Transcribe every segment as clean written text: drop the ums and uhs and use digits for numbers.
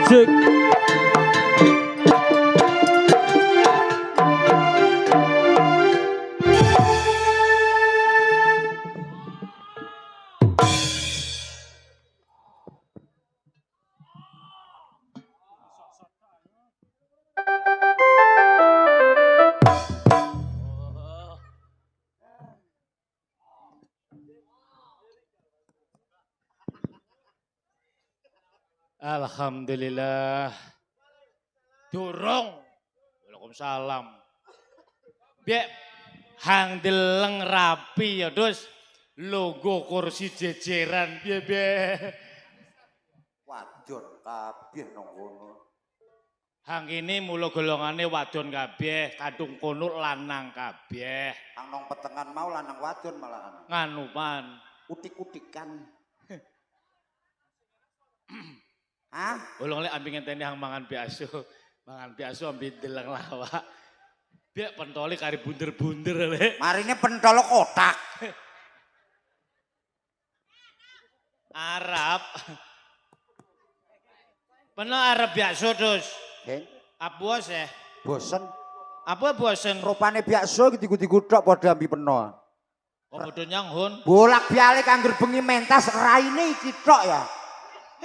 Musik. Alhamdulillah. Durung. Waalaikumsalam. Biar hang deleng rapi ya dus. Logo kursi jejeran biar biar. Wadon kabeh nang kono. Hang ini mulu golongane wadon kabeh, kadung kono lanang kabeh. Hang nang petengan mau lanang wadon malahan. Nganu man. Utik-utikan. Hah? Ulung lek ambil ngenteni hang mangan biaso. Mangan biaso ambil deleng lawak. Biar pentoli kari bunder-bunder lek. Marine pentol kotak. Arab. Peno Arab biasa dus. Apa sih? Bosen. Apa bosen? Rupane bakso digu-digu tok padha ambi peno. Kok padha nyanghun? Bolak-balik angger bengi mentas raine iki tok ya.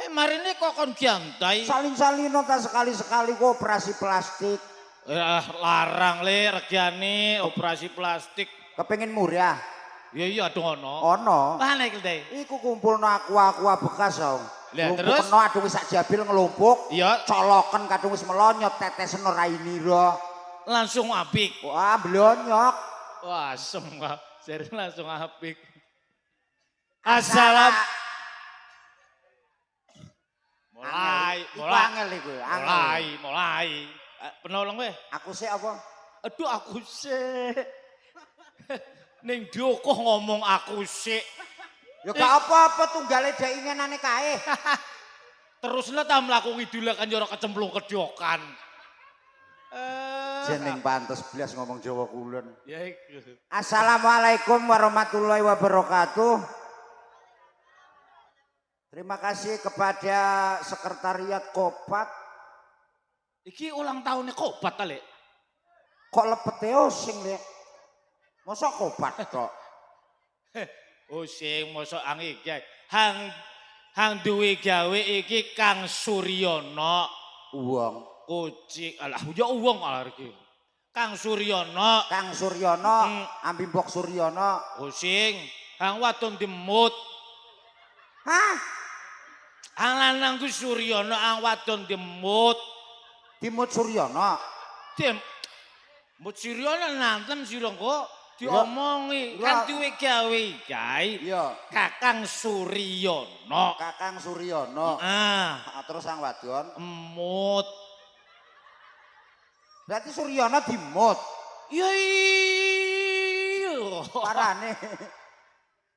Marine kok kon giantai. Salin-salino ta sekali-sekali kok operasi plastik. Larang le regane operasi plastik. Kepengin murah. Ya iya dong ono. Ono. Mana iki teh? Iku kumpulno aqua bekas dong. Lah terus kena adung sak jabil ngelumpuk. Iya. Coloken kadung wis melonyot tetesen ora inira. Langsung apik. Wah, blonyok. Wah, asem kok. Jare langsung apik. Assalam. Mulai. Penolong weh. Aku sih apa? Aduh aku sih. Ning diokoh ngomong aku sih. Ya gak apa-apa tunggale dek inginane kae. Terus lah ta mlaku ngidul kan yo ora kecemplung kediokan. Jeneng pantes blas ngomong Jawa Kulon. Ya iku. Assalamualaikum warahmatullahi wabarakatuh. Terima kasih kepada Sekretariat Kopat. Iki ulang tahunnya Kopat ta, Lek? Kok lepete sing, Lek? Masa Kopat kok? Sing mosok iki. Hang duwe gawe iki Kang Suryono. Uwong. Kucing. Alah, ya uwong alah iki. Kang Suryono. Kang Suryono, ambi Mbok Suryono. Sing hang wadon demut. Hah? Ang lanang ku Suryono, ang wadon demut. Dimut Suryono. Mut Suryono nanten sira kok diomongi kan duwe gawe gae. Iya. Kakang Suryono. Kakang Suryono. Terus sang wadon emut. Berarti Suryono dimut. Iya iya. Parane.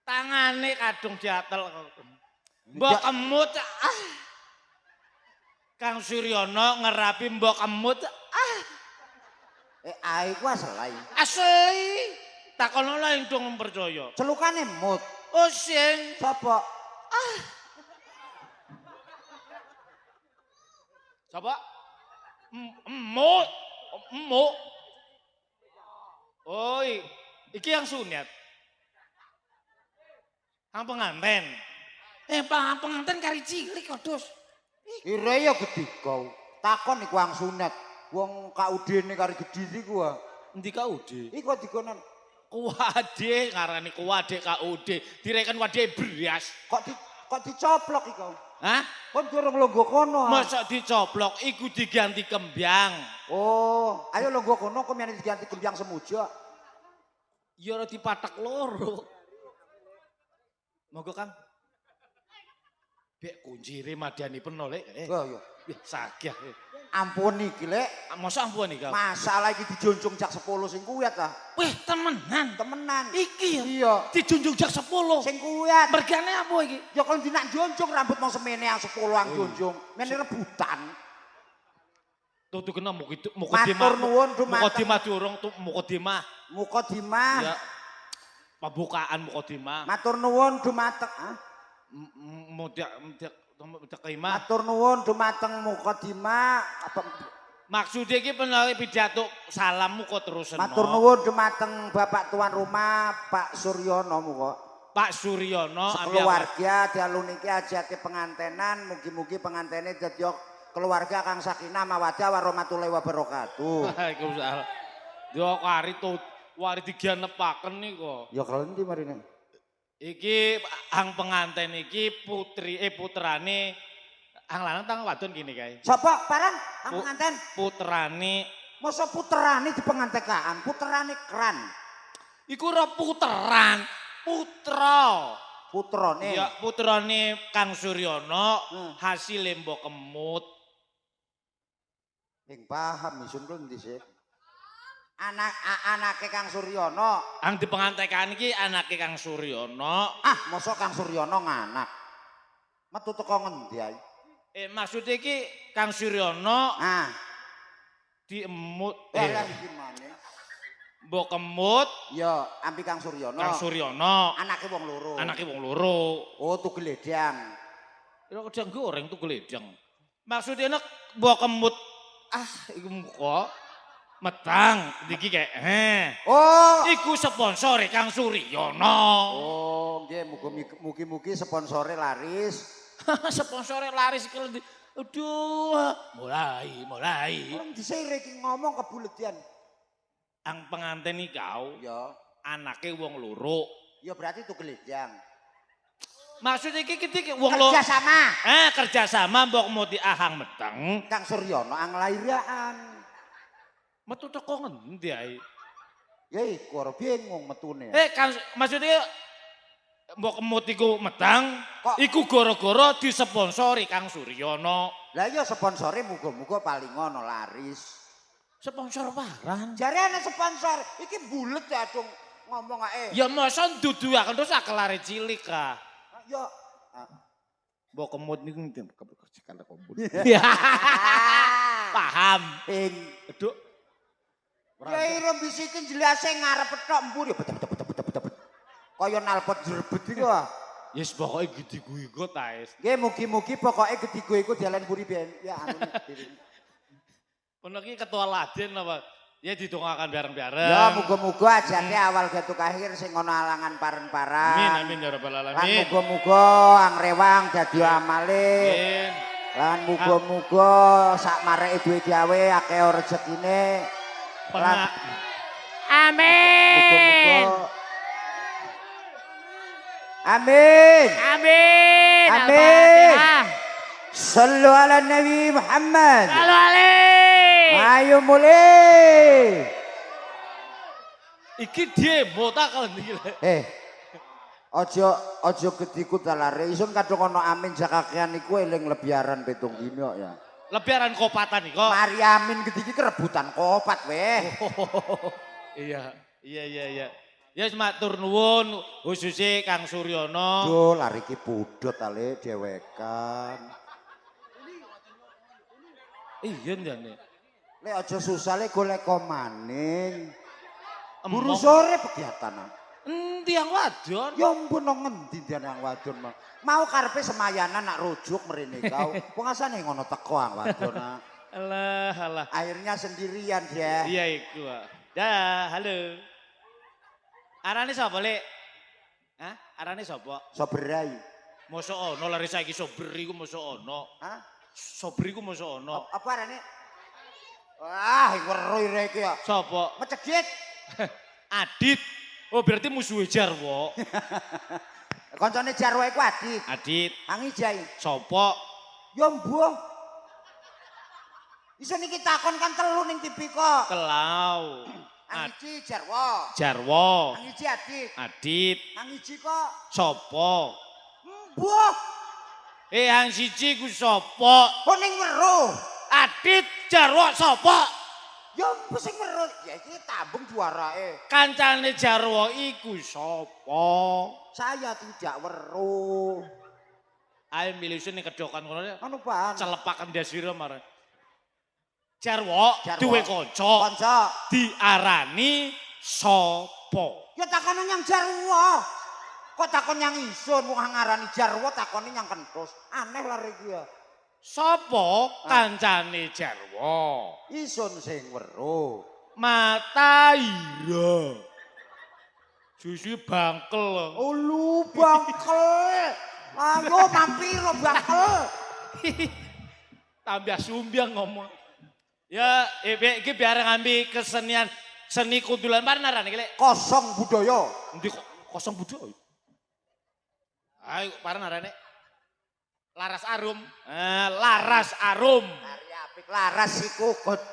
Tangane kadung diatel. Mbok emut. Kang Suryono ngerapi mbok emut. Ae ku asli. Asli. Takono lah yang dong percaya. Celukane mut. Oh sing. Sapa? Sapa? Emut. Emut. Oi, iki yang sunat. Ang penganten. Penganten kari cilik kok, Dus. Ire ya gedhe kau. Takon iku ang sunat. Wong kaudene kari gedhe iku wae. Endi kaude? Iku dikonon Kuwade ngarani kuwade kaude. Direken wade beras. Kok dicoplok iku? Hah? Kon durung longgo kono. Masa dicoplok iku diganti kembyang. Oh, ayo longgo kono kok mene diganti kembyang semuja. Ya ora dipatek loro. Monggo Kang. Bek kunjire madani peno Lek. Oh iya. Sagah. Ampun iki Lek. Masa ampun iki Kang. Masalah iki dijunjung jak 10 sing kuwat ta. Wih, temenan. Temenan. Iki ya. Iya. Dijunjung jak 10. Sing kuwat. Mergane apa iki? Ya kalau dinak junjung rambut mau semene yang 10 ang junjung. Mene rebutan. Tuh kena mukadimah. Matur nuwun dumateng. Mukadimah durung tuh mukadimah. Mukadimah. Ya. Pembukaan mukadimah. Matur nuwun dumateng. Kemah. Matur nuwun dumateng mukadimah apa Maksudnya iki penawi pidato salammu kok terus matur nuwun dumateng Bapak tuan rumah Pak Suryono muga. Pak Suryono Keluarga dalu niki ajake pengantenan mugi-mugi pengantene dadi keluarga kang sakinah mawaddah warahmatullahi wabarakatuh. Waalaikumsalam. Yo kari to wari diganepaken niku. Ya klendi marine. Iki ang penganten iki putrane ang lanang tang wadon gini kae. Sapa paran ang penganten? Putrane. Masa puterane di pengantekaan, puterane kran. Iku ora puteran, putra. Putrane. Ya putrane Kang Suryono hasil mbok kemut. Paham isun klendi sih. Anake Kang Suryono. Ang di pengantekan iki anake Kang Suryono. Ah, masa Kang Suryono nganak. Metu teko ngendi ae? Maksudnya iki Kang Suryono diemut. Lah gimana? Mbok kemut. Ya, ampi Kang Suryono. Kang Suryono. Anake wong loro. Anake wong loro. Oh, tugeledang. Ya gedang goreng tugeledang. Maksudnya nek mbok kemut iku muka metang iki kayak Oh, iku sponsore Kang Suryono. Oh, nggih mugi-mugi sponsore laris. Sponsore laris iki. Aduh, mulai. Wong disire iki ngomong kebuledian. Ang penganten iki kau. Ya. Anake wong loro. Ya berarti tugeledang. Maksudnya iki wong loro. Kerja sama. Kerja sama mbok mau diahang meteng. Kang Suryono ang lairaan. Metu teko ngendi ae? Ya iku ora bingung metune. Kang maksudnya mbok kemut iku metang, Kok? iku gara-gara disponsori Kang Suryono. Lah ya sponsore muga-muga paling ngono laris. Sponsor barang. Jare ana sponsor, iki bulet ya dong ngomong ae. Ya masa duduaken terus akelare cilik ah. Ya. Mbok kemut niku kepercikan kombut. Paham. Aduh. Ya ira bisikin jelase ngarep tok empur ya bet. Kaya nalpot jrebet iku ah. Yes pokoke gediku iku ta es. Nggih mugi-mugi pokoke gediku iku dalan buri ben. Ya anu. Ono iki ketua Ladin apa? Ya didongakan bareng-bareng. Ya muga-muga ajate awal gatuk akhir sing ana alangan paren-paran. Amin ya rabbal Lan alamin. muga-muga angrewang dadi amale. Amin. Lan muga-muga sak mareke duwe gawe akeh rezekine. Amin. Amin. Amin. Amin. Sallu ala Nabi Muhammad. Lalu alih. Ayo mulai. Iki demo tak kalau iki. Ojo gediku dalare. Isun kadung ana amin jakakean iku eling lebiaran petung dino ya. Lebaran kopatan iki kok. Mari amin gediki kerebutan kopat weh. Iya. Ya matur nuwun khususnya Kang Suryono. Duh, lari ki pudhot ale dewekan. Iya njane. Lek aja susah le golek maning. Buru Emong. sore kegiatan. Endi yang wadon? Ya ampun nang ngendi yang wadon mah. Mau karepe semayanan nak rujuk mrene kau. Wong asane ngono teko ang wadon. Alah. Akhirnya sendirian dia. Iya iku. Dah, halo. Arane sapa, Lek? Hah? Arane sapa? Soberai. Mosok ono lari saiki sober iku mosok ono. Hah? Sober iku mosok ono. Apa arane? Wah, weruh iki ya. Sapa? Mecegit. Adit. Oh, berarti musuhe Jarwo. Koncone Jarwo iku Adit. Adit. Angijai. Sapa? Ya mbuh. Iso niki takon kan telu ning TV kok. Kelau. Angiji Jarwo. Jarwo. Angiji Adit. Adit. Angiji kok. Sapa? Mbuh. Ang siji ku sapa? Kok ning weruh. Adit Jarwo sapa? Ya mbuh sing weruh. Ya iki tambung juarae. Kancane Jarwo iku sapa? Saya tidak weruh. Ayo milih sini kedokan ngono. Anu pan. Celepaken desira marang. Jarwo duwe kanca Kanca. diarani sapa? Ya takono nyang Jarwo. Kok takon yang isun wong ngarani jarwo takoni yang kentus. Aneh lare iki ya. Sopo kancane jarwo? Isun sing weruh. Mata ira. Susu bangkel. Oh lu bangkel. Ayo mampiro bangkel. Tambah sumbiang ngomong. Ya, iki biar ngambil kesenian seni kuntulan parnaran iki lek. Kosong budaya. Endi kok kosong budaya? Ayo parnarane. Laras arum. Laras arum. Ari apik laras iku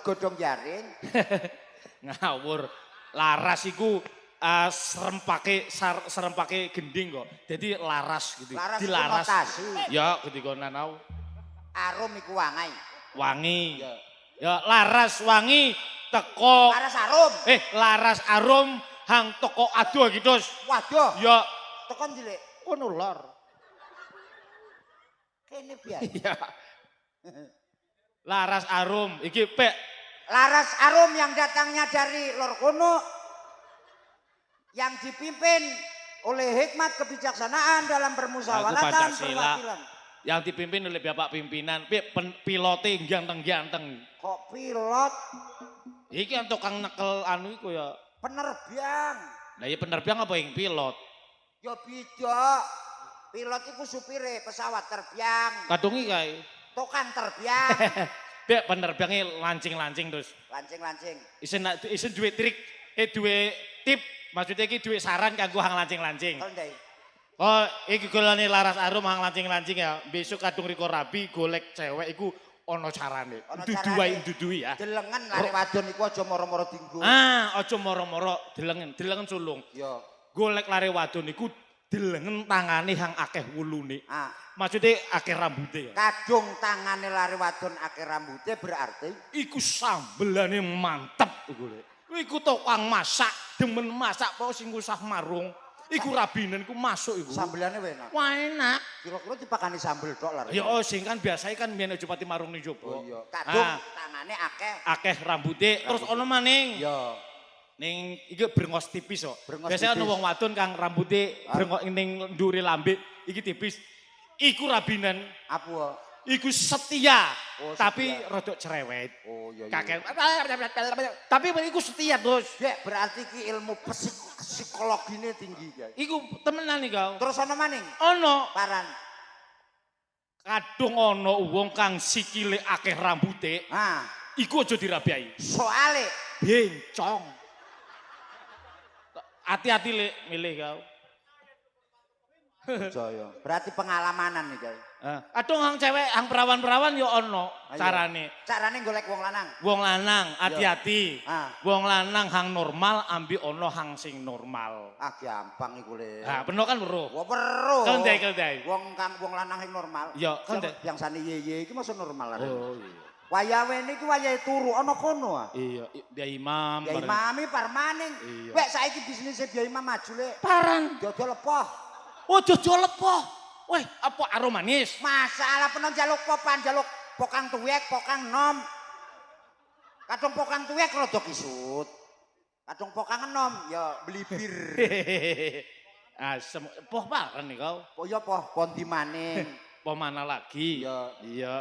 godhong jaring. Ngawur. Laras iku serempake gending kok. Jadi laras gitu. Laras Dilaras. notasi. Ya, ketika nanau. Arum iku wangai. Wangi. Ya, laras wangi teko. Laras arum. Laras arum hang toko aduh gitu. Waduh. Ya, Tekan cilik. kono lor. Kene biar. Ya. Laras arum iki pek Laras arum yang datangnya dari lor kono yang dipimpin oleh hikmat kebijaksanaan dalam bermusyawaratan Pancasila. perwakilan. Yang dipimpin oleh Bapak pimpinan, pilote ganteng-ganteng. Kok pilot Iki yang tukang nekel anu iku ya. penerbang? Lah ya penerbang apa yang pilot? Ya beda. Pilot itu supire pesawat terbang, Kadungi kae. tukang terbang, Bek penerbangnya lancing-lancing terus. lancing-lancing. Isen duwe trik, duwe tip, maksudnya iki duwe saran kanggo hang lancing-lancing. Tondai. Oh, iki golane laras arum hang lancing-lancing ya. Besok kadung riko rabi golek cewek iku ono carane. Ono Dudui ya. Delengen lare wadon iku aja moro-moro dinggo. Aja moro-moro delengen sulung. Ya. Golek lare wadon iku delengen tangane hang akeh wulune. Ah, Maksudnya akeh rambute ya. kadung tangane lare wadon akeh rambute berarti Iku sambelane mantep golek. Iku tukang masak, demen masak kok sing usah marung. Iku rabinen iku masuk iku. sambelane enak. Wah enak. Kira-kira dipakani sambel tok lare. Ya sing kan biasanya kan biyen aja pati marung ning jopo. Oh iya, kadung Ah. tangane akeh. Akeh rambute terus ono maning. Ya. Ning iki brengos tipis kok. Brengos Biasanya ono tipis. wong wadon kang rambute brengos ning ndure lambe iki tipis. Iku rabinen, Apa? iku setia, Oh, tapi setia. rodok cerewet. Oh iya. Kakek. Tapi iku setia terus. Dek, berarti ki ilmu psikologine tinggi guys. Iku temenan nih kau. Terus ana maning? Ono Paran. kadung ono wong kang sikile akeh rambute, Ah, iku aja dirabiai. soale Bencong. Hati-hati lek milih kau. Jaya. Berarti pengalamanan nih guys. Adung hang cewek, hang perawan-perawan yo ono Ayo. carane. Carane golek wong lanang. Wong lanang hati-hati. Ah. Wong lanang hang normal ambi ono hang sing normal. Ah gampang iku le. Nah, bener kan weruh. Wah weruh. Kendai. Wong kang wong lanang sing normal. Ya, kendai. Yang sane ye iki masuk normal lare. Oh iya. Wayahe niki wayahe turu ana kono ah. Iya, dia imam. Ya bareng. imami parmaning. Iya. Wek saiki bisnisnya dia imam maju le. Paran. Dodol lepoh. Oh, jojo lepoh. Weh, apa aroma manis? Masalah penon jaluk popan, jaluk pokang tuwek, pokang nom. Kadung pokang tuwek rada kisut. Kadung pokang enom ya belibir. Asem, poh paran nih kau. Po ya poh kondi maning. Poh mana lagi? Iya. Iya.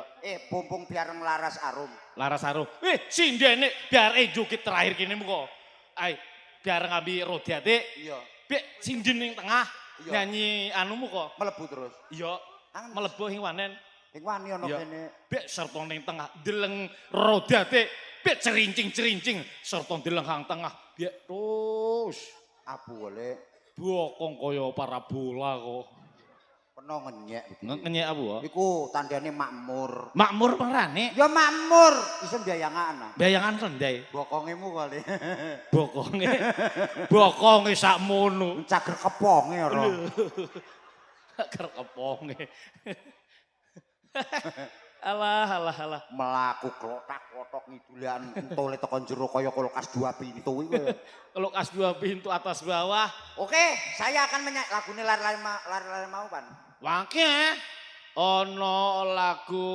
Pumpung biar ngelaras arum. Laras arum. Sindene biar jukit terakhir kini muko. Ay, biar ngambil rodiate. Iya. Biar sinden yang tengah. Iya. Nyanyi anumu kok. Melebu terus. Iya. Ang- Melebuh hing wanen. Ing wani ana Iya. kene. Biar serta ning tengah. Deleng rodate. Biar cerincing-cerincing. Serta deleng hang tengah. Biar terus. Abu oleh Bokong kaya parabola kok. peno ngenyek. Ngenyek apa? Iku tandane makmur. Makmur pengrane. Ya makmur, iso mbiayangan. Bayangan rendai. Bokongemu kali. Bokonge sakmono. Cager keponge ora. Ker keponge. Alah. Melaku klotak-klotok ngidulan entole tekan jero kaya kulkas 2 pintu iku. Kalau kas 2 pintu atas bawah. Oke, saya akan lagune lari-lari mau pan. Wangke. Ono lagu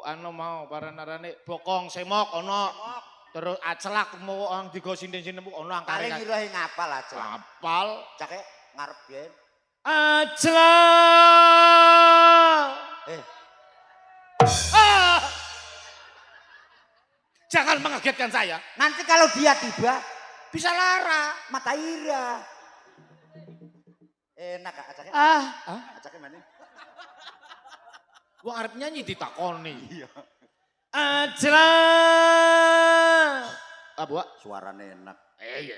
anu mau paranarane bokong semok ono. Terus acelak mau orang digo sinden-sinden ono angkare. Paling irahe ngapal aja. Apal. Cake ngarep biyen. Ajlah. Ah. Jangan mengagetkan saya. Nanti kalau dia tiba, Bisa lara. mata ira. Enak Kak, ajaknya. Ajaknya mana? Wong arep nyanyi ditakoni. Iya. Ajlah. Apa, Wak? Suaranya enak. Iya.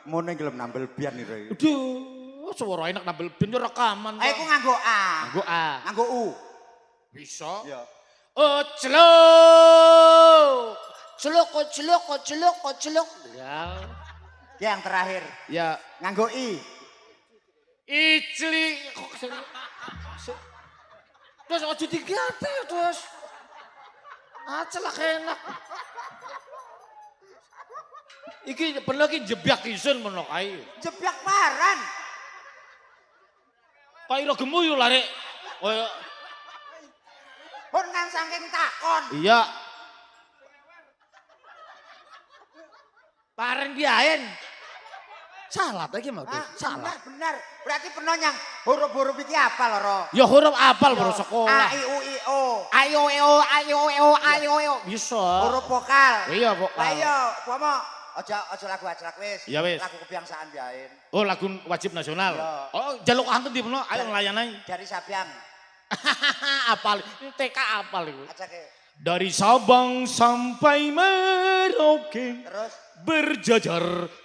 Mau gelem nambel bian nih Roy. Aduh, suara enak nambel ben yo rekaman. Aku nganggo A. Nganggo A. Nganggo U. Bisa. Iya. Celuk. Celuk. Ya. Yang terakhir Ya. nganggo I. Icli. Terus ojo diganti terus. Celak enak. Iki bener iki jebak isun menok kae. Jeblak paran. Kok ira gemuyu lare. Kaya Pun kan saking takon. iya. Paren biayen. Salah lagi mah. Salah. Benar. Berarti pernah nyang huruf-huruf iki apa loro? Ya huruf apal baru sekolah. A I U I O. Ayo. Bisa. Huruf vokal. Iya Lah vokal. iya, pomo aja lagu acak wis. Iya, wis. Lagu kebangsaan biayen. Oh lagu wajib nasional. Iya. Oh jaluk angkut di peno. Ayo ngelayanai. Dari Sabyang. Apal. Ini TK apal itu. Acake. Dari Sabang sampai Merauke. Terus Berjajar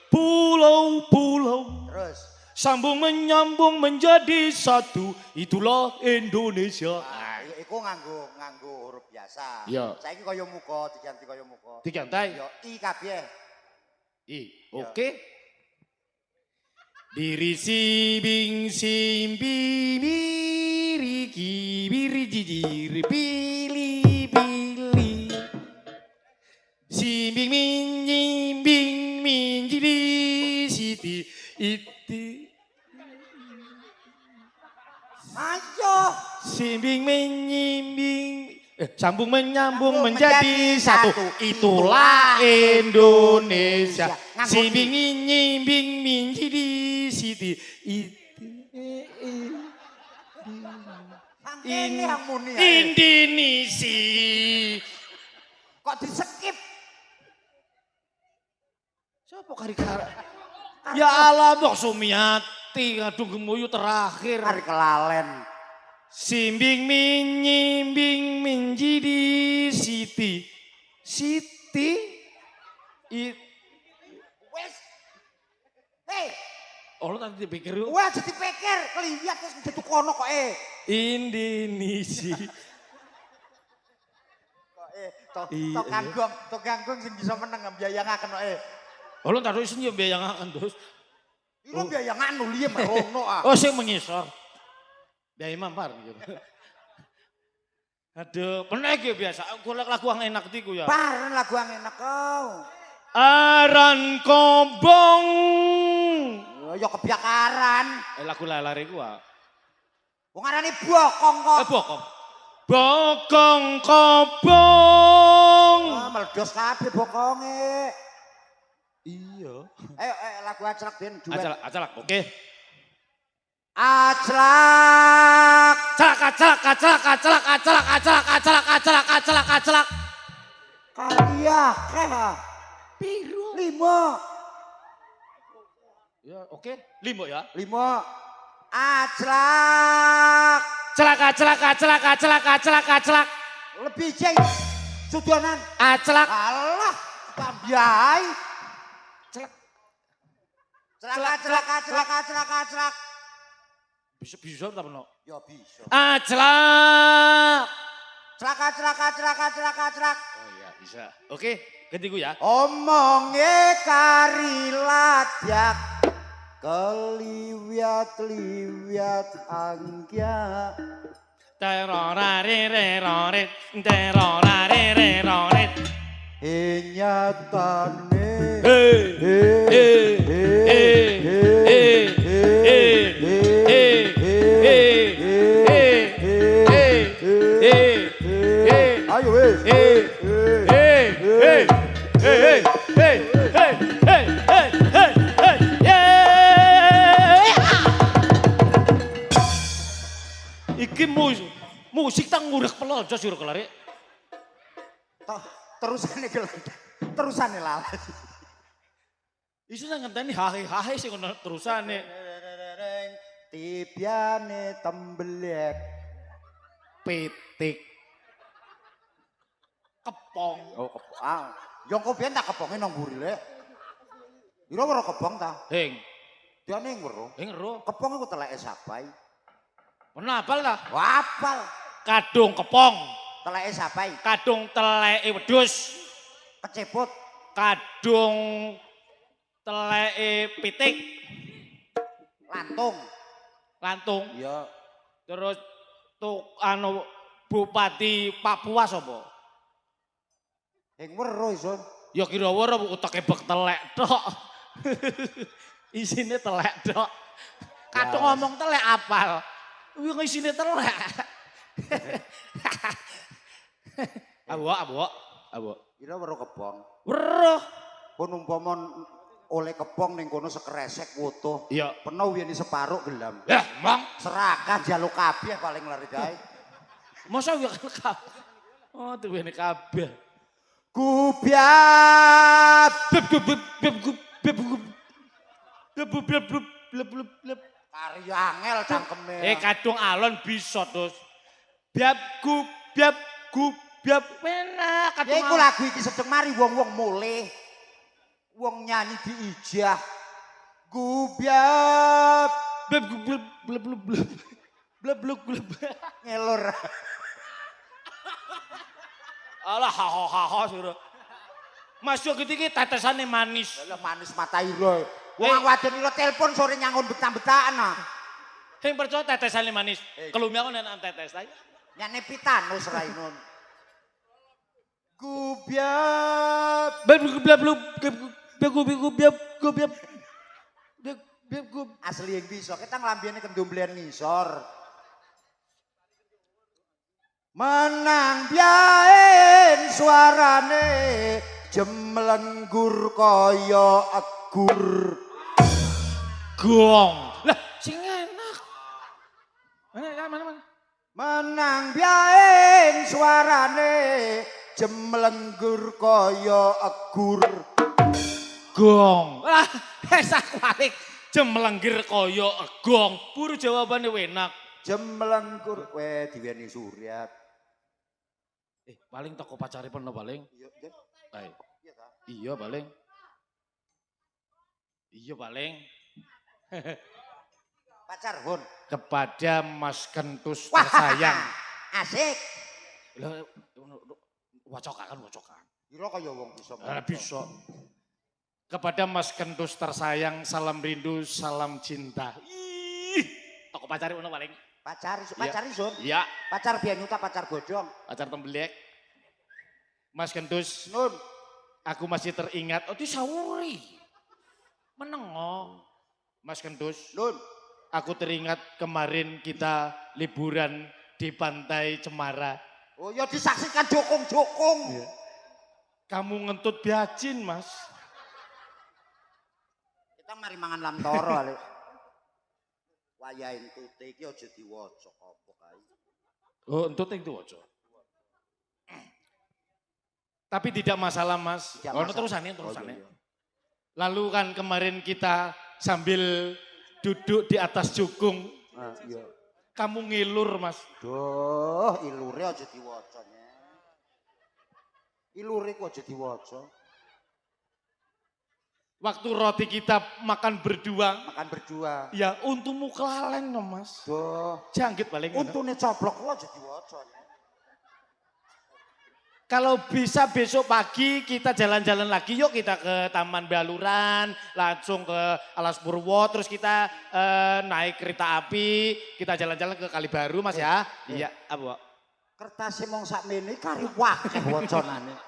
pulau-pulau. terus. Sambung menyambung menjadi satu. Itulah Indonesia. Nah, iku nganggo huruf biasa. Iya. Saiki kaya muka, diganti kaya muka. Digantai. Yo I kabeh. Oke. Biri simbing simbi miriki biri jijir pili pili. Simbing minyimbing minjidi siti iti. Ayo. Simbing menyimbing sambung menyambung Sambung menjadi menjadi satu. satu. Itulah Indonesia. Nganggo Simbing nyimbing minjidi siti Ini harmoni. Indonesia. Kok di-skip? Siapa kari-kari? Ya Allah, Mbok Sumiati ngadu gemuyu terakhir. Hari kelalen. Simbing minyimbing minjidi siti. Siti Wes. Hei, Oh, tadi dipikir yuk. wah jadi pikir kelihatan terus jadi kono kok Indonesia. Iya. Tok ganggung sing bisa meneng mbiayangaken kok Oh, lu taruh isin ya biayangan terus. Iku mbiayangan nulie merono ah. Oh, sing mengisor. Biaya mampar gitu. Aduh, pernah gitu biasa. Golek lagu yang enak tiku ya. Paren lagu yang enak kau. Aran kobong. Ya kebiakaran. Lagu lalari gua. Wong arane bokong kok. Bokong. Bokong kobong. Meledos kabeh bokonge. Iya. Ayo lagu aclak ben duet. Acalak, oke. Aclak. Acalak. Karya keh. Biru. 5. Ya, oke. 5 ya. 5. Aclak. Acalak. Lebih jeng. Sudonan. Acalak. Allah. Tambiai. Celak. Celak. Bisa tak benar? Ya bisa. Acalak. Celak. Oh iya, bisa. Oke, gantiku ya. Omonge kari ladyak. Keliwat anggia. Terorare. Nyatane. Ayo wes. musik tak ngurek pelonco sira kelare. Terusane gelendang. Terusane lalas. Isu nang ngenteni hahe sing ngono terusane. Tibiane tembelek. Pitik. Kepong. Oh, yo engko biyen tak keponge nang mburi le. Ira weruh kebong ta? Heng. Diane weruh. Heng ero. Kepong iku teleke sapai. Ono apal ta? Wapal. Kadung kepong. Teleke sapai. Kadung teleke wedhus. Keceput. Kadung teleke pitik. Lantung. Lantung. Iya. Terus anu Bupati Papua sapa? Heng weruh Sun. Ya kira weruh uteke bek telek tok. Isine telek tok. Kadung Ya, ngomong telek apal. Kuwi isine telek. Abok. Ira weruh kebong. Weruh. Pun umpama oleh kebong ning kono sekresek wutuh. Iya. Peno wiyene separuh gelam. Ya, Mang. Serakah jaluk kabeh paling lari kae. Masa ya kabeh. Oh, duwene kabeh. Kubiat. Blep. Kari angel cangkeme. Kadung alon bisa terus. Biap enak Ya iku lagu iki sedeng mari wong-wong mulih. Wong nyanyi diijah. Gubiat. Blep. Ngelur. Alah haha suruh. Mas yo iki tetesane manis. Lah manis mata ira. Wong wadon ira telepon sore nyangun betah-betahan ah. Sing percaya tetesane manis. Kelumi aku nek tetes ta. Nyane pitanus rainun. Gubiat. Asli yang bisa, kita ngelambiannya kendumblian ngisor. Menang biain suarane jemlenggur kaya agur. Gong. Lah sing enak. Mana? Menang biain suarane jemlenggur kaya agur. Gong. Lah sak balik jemlenggir kaya gong. Puru jawabane enak. Jemlenggur kowe diweni Suryat. Paling toko pacare peno paling. Iya ta? Iya paling. Pacar Hun. Kepada Mas Kentus tersayang. Asik. Lah wacokan. Kira kaya wong bisa. Bisa. Kepada Mas Kentus tersayang, salam rindu, salam cinta. Ih, toko pacare ono paling. Pacar Sun. Iya. Pacar Bianyuta, pacar Godong. Pacar tembelek. Mas Kentus, Nun. aku masih teringat. Oh, itu sawuri. Menengo. Mas Kentus, Nun. aku teringat kemarin kita liburan di pantai Cemara. Oh ya disaksikan jokong-jokong. Iya. Kamu ngentut biacin, Mas. Kita mari mangan lam toro ale. Wayahe entute iki aja diwaca apa kae. Oh, entut itu waca. Tapi tidak masalah, Mas. Tidak masalah. Terusannya. Oh, iya. Lalu kan kemarin kita sambil duduk di atas jukung. Iya. Kamu ngilur, Mas. Duh, ilure aja diwaca. Ilure ku aja diwaca. Waktu roti kita makan berdua. Makan berdua. Ya, untumu kelalen, no, Mas. Duh. Jangkit paling. Untune coblok ku aja diwaca. Kalau bisa besok pagi kita jalan-jalan lagi, yuk kita ke Taman Baluran, langsung ke Alas Purwo, terus kita naik kereta api, kita jalan-jalan ke Kalibaru, Mas ya. Iya, apa? Kertas mong sakmene kari wakeh wacanane.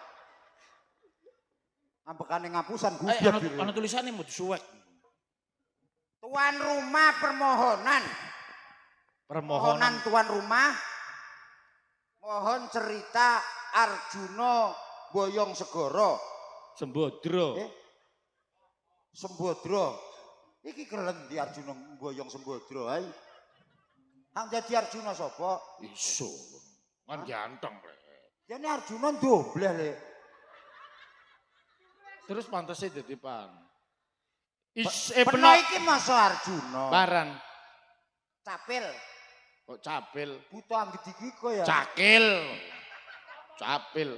Ambekane ngapusan gubiat biru. Ana tulisannya mau disuwek. Tuan rumah permohonan. Permohonan tuan rumah. Mohon cerita Arjuna Boyong Segara. Sembodro. Sembodro. Iki keren di Arjuna Boyong Sembodro ae. Hang dadi Arjuna sapa? Iso. Kan ganteng. Ya ini Arjuna dobleh le. Terus pantasnya jadi pan. Peno iki masa Arjuna. Baran. Capil. Kok capil? Buta anggit iki kok ya. Cakil. Capil.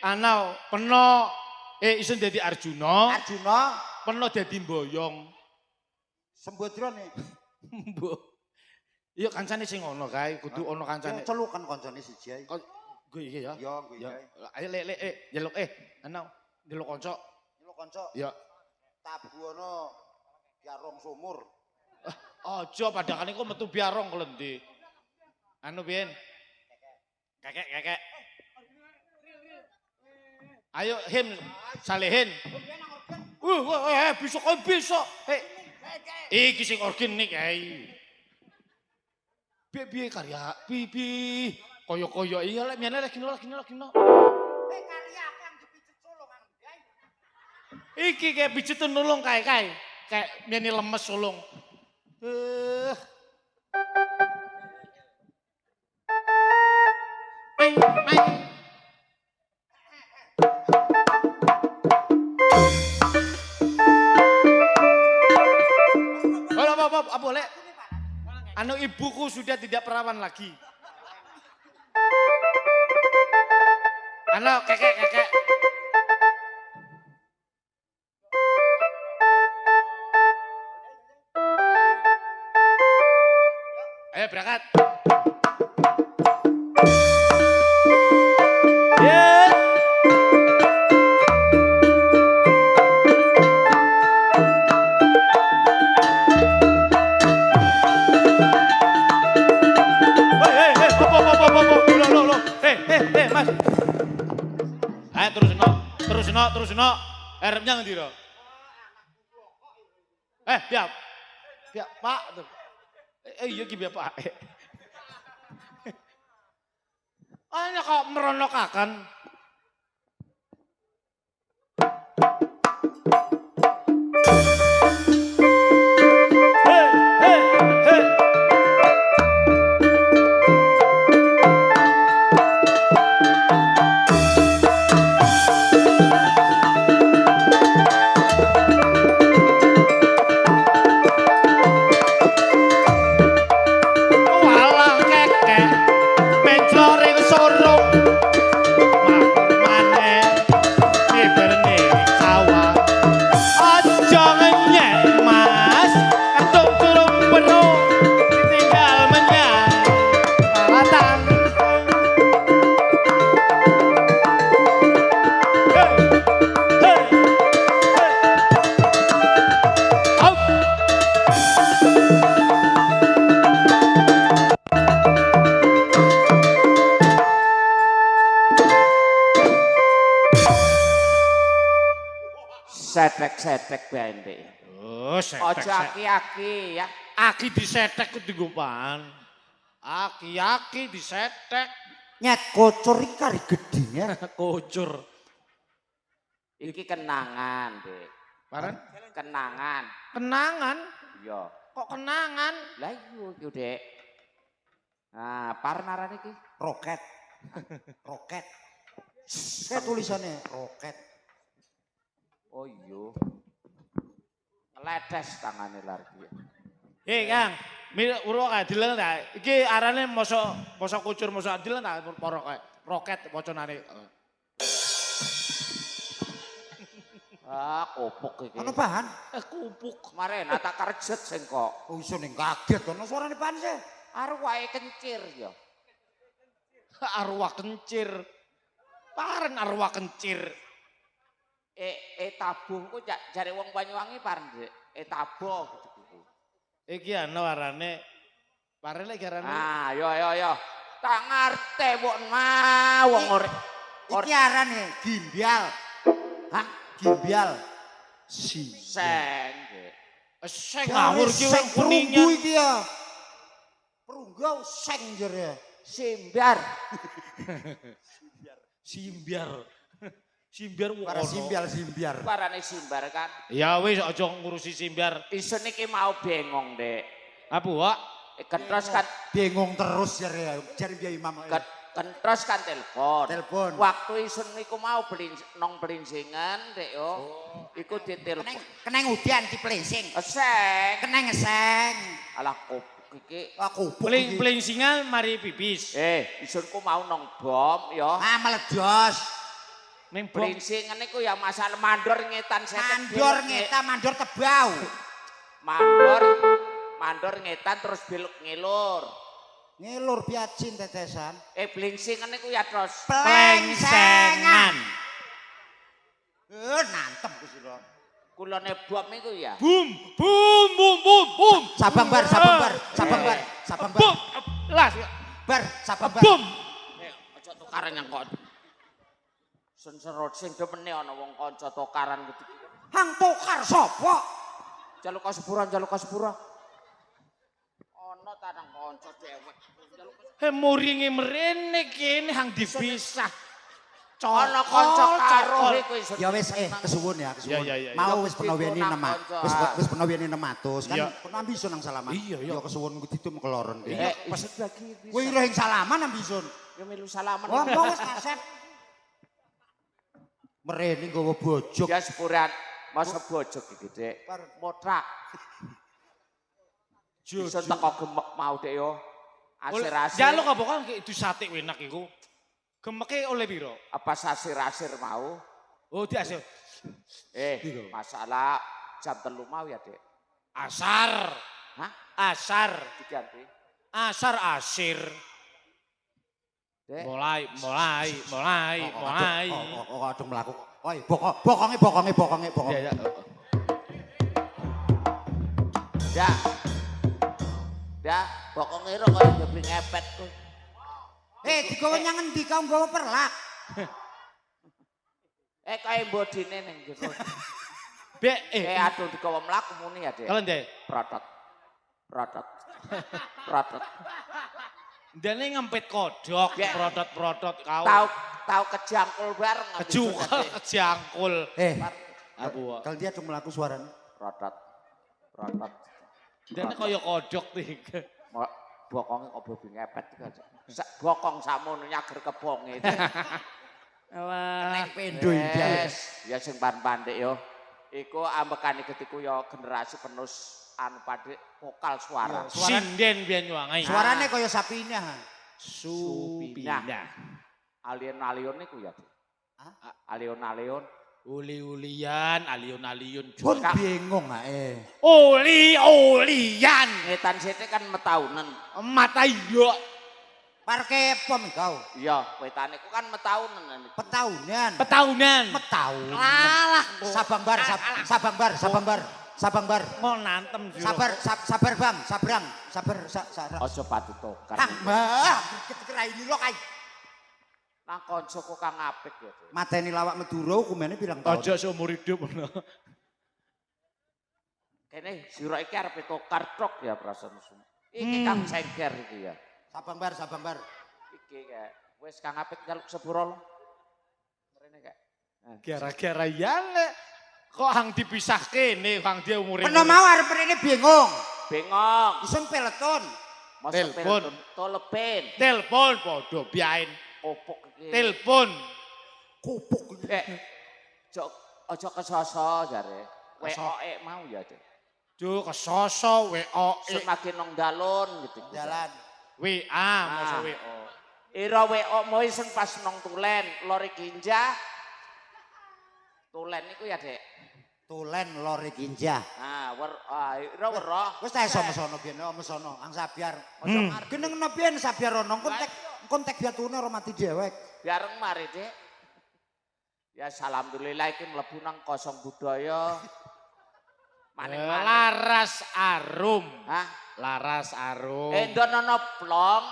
Anau peno iso dadi Arjuna. Arjuna Peno dadi Mboyong. Sembodra nih. Mbok. Iya kancane sing ono kae, kudu ono kancane. Celukan kancane siji ae. Gue iki ya. Ya, gue Ya. iki. Ayo lek njaluk anau njaluk kanca. Nyeluk kanca. Ya. Tabu ana biarong sumur. Aja padakane kok metu biarong klendi. Anu biyen. Kekek. Ayo him salehin. Bisa. Iki sing organik ae. Piye karya? Piye? Koyo-koyo iya lek mene lagi no. Karya apa yang dipijet Solo kan? Iki kayak pijet nulung kae. Kayak mene lemes sulung. Main. Apa boleh? Anu ibuku sudah tidak perawan lagi. Anu kekek. Ayo berangkat. Yeah. Mas. Ayo terus no. Arepnya ngendi ro? Biar Pak. Iya ki biar Pak. Ana kok meronokaken. Setek bende. Oh, setek. Ojo aki-aki ya. Aki disetek ku digupaan. Aki disetek. Nyet kocor iki kari gedine. Kocur. Iki kenangan, Dek. Paran? Kenangan. Kenangan? Iya. Kok kenangan? Lah iya, Dek. Nah, parnaran iki Roket. Kayak tulisannya roket. oh iya. Ngeledes tangane lagi. Kang, uruk kae dilen ta. Iki arane mosok kucur mosok dilen ta porok kae. Roket wacanane. Kopuk iki. Ana bahan? Kupuk. Kemarin tak kerjet sing kok. Oh iso ning kaget ana suarane bahan sih. Arwahe kencir ya. Arwah kencir. Paren arwah kencir. Tabuh ku jare wong Banyuwangi paren, Dek. Tabuh gitu. Iki ana warane. Paren lek garane. Ah, yo. Tak ngerti mbok wong urip. Iki arane gimbial. Hah? Gimbial. Seng, Dek. Seng ngawur ki wong perunggu kuningan. iki ya. Perunggu seng jere. Simbiar. Simbiar wong Para ono. simbiar. Parane simbar kan. Ya wis aja ngurusi simbiar. Isun iki mau bengong, Dek. Apa, Wak? Kentros kan Bingung terus jare Mbah Imam. kentros kan telepon. Telepon. Waktu isun niku mau nong belinsingan Dek yo. Iku ditelepon. Keneng udian diplesing. Eseng. Keneng eseng. Alah kopuk iki. Aku Peling singal mari pipis. Isunku mau nong bom yo. Ah meledos. Ning bom. Belinsingan niku ya masalah mandor ngetan seket. Mandor tebau. Mandor ngetan terus belok ngelur. Ngelur biacin tetesan. Blingsingan niku ya terus. Plengsengan. Nantem Gusti Lur. Kulone bom niku ya. Bum bum bum bum bum. Sabang bar. Bum. Las. Bar, sabang bar. Bum. Aja tukaran yang kok. Senserot sing demene ana wong kanca tukaran gitu. Hang tukar sapa? Jaluk kasepura. Ana ta nang kanca dewek. Muringe mrene kene hang dipisah. Ana kanca karo iku iso. Ya wis kesuwun ya, kesuwun. Ya. Mau wis penaweni 600. Wis penaweni 600 kan Iya. ambisun nang salaman. Iya. Ya kesuwun ditum keloron. Pas bagi bisa. Kowe ira ing salaman ambisun. Ya melu salaman. Ngomong wis kaset. Merene nggawa bojok. Ya sepuran. Masa bojok iki, Dek. Motrak. Iso teko gemek mau Dek yo. Asir-asir. Jaluk apa kok itu sate enak iku. Gemeke oleh piro? Apa sasir-asir mau? Oh, diasir. Masalah jam 3 mau ya, Dek. Asar. Hah? Asar. Diganti. Asar asir. Dek. Mulai. Oh, adung mlaku. Oi, bokonge. Ya. Ya, bokonge ro kaya jebling ngepet ku. Digawa nyang endi kau nggawa perlak? Kaya bodine ning jero. Bek Aduh digawa mlaku muni ya, Dek. Kalen Dek. Protot. Dene ngempet kodok, Ya. protot kau. Tahu kejangkul bareng. Kejangkul. Aku. Kalau dia adung mlaku suarane. Protot. Dene kaya kodok tiga. Bokonge kok bobi ngepet iki. Bokong samono nyager kebonge. Alah. Pendo iki. Ya sing pandek yo. Iku ambekane ketiku ya generasi penerus anu padhe vokal suara. Sinden biyen nyuangai. Suarane kaya sapina. Supina. Alien-alien niku ya. Alien-alien. Uli-ulian, alion-alion. Pun bingung ae. Oli-olian. Ngetan sithik kan metaunen. Mata iya. Parke pom kau. Iya, wetane ku kan metaunen. Petaunan. Metaun. Alah, sabang bar. Mau nantem jero. Sabar Bang, sabar. Aja pati tokar. Kang Mbah, keraini lo kai. Nang kancaku kang apik ya. Mateni lawak Madura hukumane pirang tahun? Aja seumur hidup ngono. Kene sira iki arep tokar truk ya perasaan semua. Iki kang cengker iki ya. Sabang bar. Iki kayak wis kang apik jaluk sepuro lo. Mrene kayak. Gara-gara ya lek kok hang dipisah kene, hang dia umure. Peno mau arep rene bingung. Bengong. Isun peleton. Masa Telepon. Tolepen. Telepon padha biain. Opok iki. Telepon. Kupuk. Aja kesoso jare. WOE mau ya, Dek. Duh kesoso WO. Semakin nang dalon gitu. Jalan. WA masa WO. Ira WO mau sing pas nang tulen, lori ginja. Tulen niku ya, Dek. Tulen lori ginjah. Ira weruh. Wis ta iso mesono biyen, mesono ang sabiar. Geneng biyen sabiar ono kontek biatune ora mati dewek. Bareng mari, Dek. Ya alhamdulillah iki mlebu nang kosong budaya. Maning-maning. Laras arum. Hah? Laras arum. Ndonono plong.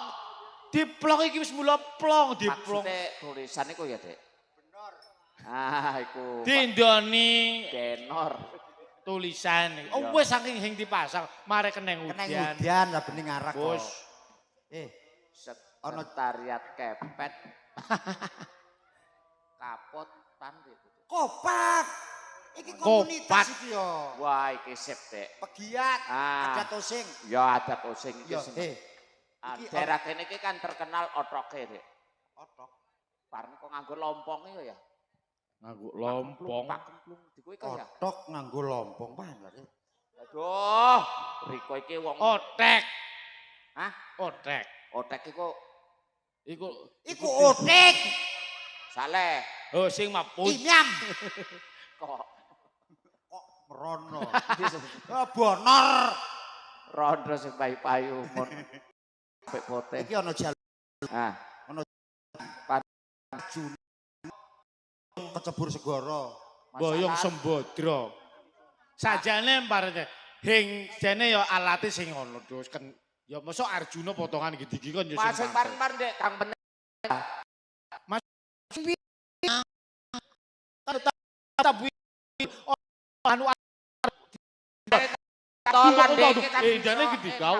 Diplong iki wis mula plong, diplong. Maksude tulisan iku ya, Dek. Bener. Iku. Dindoni Denor. tulisan. Oh wis saking sing dipasang, mare keneng Keneng udan. udan lah bening arak kok. Bos. Sekretariat kepet. Kapot tan gitu. Kopak. Iki komunitas iki yo. Wah, iki sip, Dek. Pegiat, Ah. adat osing. Ya adat osing iki. Yo, iki Daerah kene iki kan terkenal otoke, Dek. otok. Bareng kok nganggo lompong iku ya. Nganggo lompong. Pak kemplung diku iki ya. Otok nganggo lompong panas. Aduh, Riko iki wong Otek. Hah? Otek. otek iku Iku otek. saleh. Oh sing maput. Imyam. Kok Merono. Bonor. rondo sing payu-payu mun. Pek pote. Iki ana jalur Ah, kecebur segara. Boyong Sembodra. Sajane parane hing jane ya alate sing ngono terus kan ya mosok Arjuna potongan gigi kan ya Mas sing par-par Dek Kang bener. tabu anu Kontolan Dek iki kan. jane gede kau.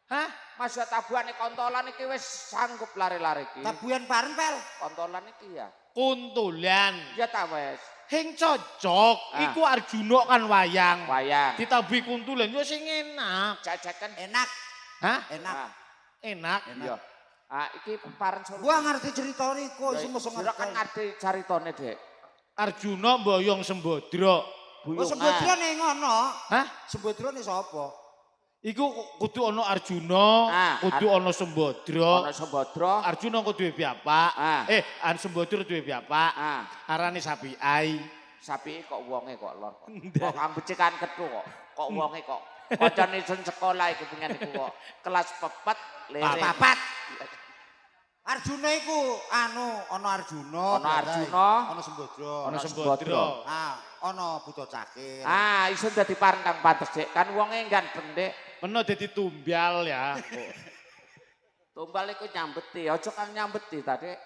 Hah? Mas tabuane kontolan iki wis sanggup lari-lari iki. Tabuhan paren pel. Kontolan iki ya. Kuntulan. Ya ta wis. Hing cocok, iku Arjuna kan wayang. Wayang. Ditabuhi kuntulan yo sing enak. Jajakan Enak. Hah? Enak. Ah, Enak. iya. Ah iki paren solo. Gua ngerti ceritane kok iso mosok Sira kan ngerti caritane, Dek. Arjuna mboyong Sembodra. Oh Sembodra ning ngono. Hah? Sembodra ning sapa? Iku kudu ana Arjuna, kudu ana Sembodra. Ana Sembodra. Arjuna kok duwe bapak. Ah. Sembodra duwe bapak. Ah, Arane Sapi Ai. sapi kok wonge kok lor. Kok kang becikan kethu kok. Kok wonge kok. Kancane sun sekolah iku pengen iku kok. Kelas pepet lere. Papat. Arjuna iku ana Arjuna, Ana Arjuna, ana Sembodra. Ana Sembodra. Ah, ana Buta Cakil. Ah, iso dadi pareng kang pantes, Dek. Kan wonge ganteng, Dek. Meno dadi tumbal ya. Tumbal iku nyambeti, aja kang nyambeti ta, Dek.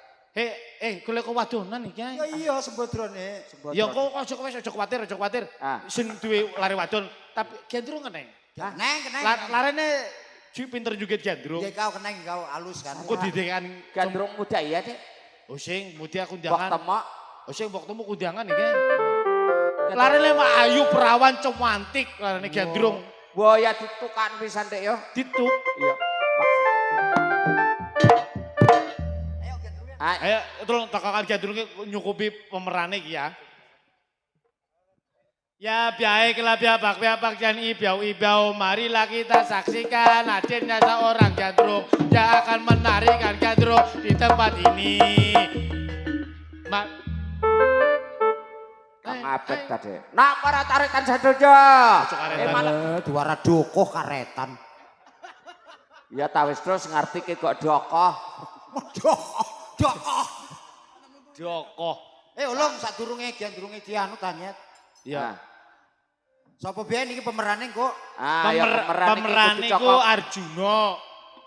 Golek wadonan iki. Ya iya Sembodrane. Sembodra. Ya kok aja kuwatir. Ah. Sing duwe lare wadon, tapi gendrung keneng. Keneng. Larene pinter juga gendrung. Ya kau keneng kau halus kan. Engko didekan Gandrung muda iya, Dek. Oh sing mudia Bok kundangan. temok. Oh sing mbok temu kundangan iki. Larene mah ayu perawan cantik larene gendrung. Wah, ya ditukan pisan, Dek yo. Dituk. Iya. Ayo gendrungnya. Ayo tolong takakan gendrung nyukupi pemerane iki ya. Ya baiklah biabak dan ibau, marilah kita saksikan hadirnya seorang gandrung yang akan menarikan gandrung di tempat ini. Kang abet ta, Dek. Nak para tarikan sadojo. Malah Duara dokoh karetan. ya ta wis terus ngerti ki kok dokoh. Dokoh. Joko. Ulung sadurunge gendrunge dianu tanyet. Ya. Sapa biyen iki pemerane kok? Ah, ya Pemeran kudu iku Cokok. Arjuna.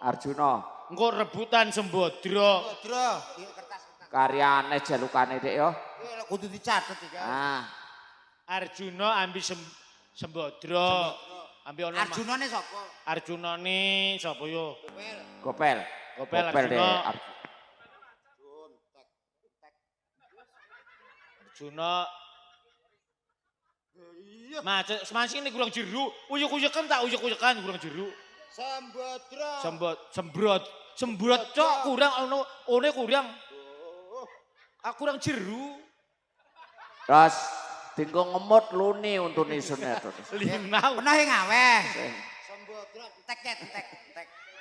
Arjuna. Engko rebutan Sembodra. Sembodra. Iki kertas. Karyane jalukane, Dek yo. Iki kudu dicatet iki. Ah, Arjuna ambil Sembodra. Ambil ono Arjunane sapa? Arjunane sapa yo? Gopel. Gopel Dek. Arjuna. Arjuna. Iya. Semasih ini kurang jeru. Uyuk-uyukan tak uyuk-uyukan kurang jeru. Sembodra. Sembrot cok kurang one kurang. Kurang jeru. Terus tinggo ngemut luni untuk nisune terus. Linau. Pernah yang ngaweh. Sembodra tek.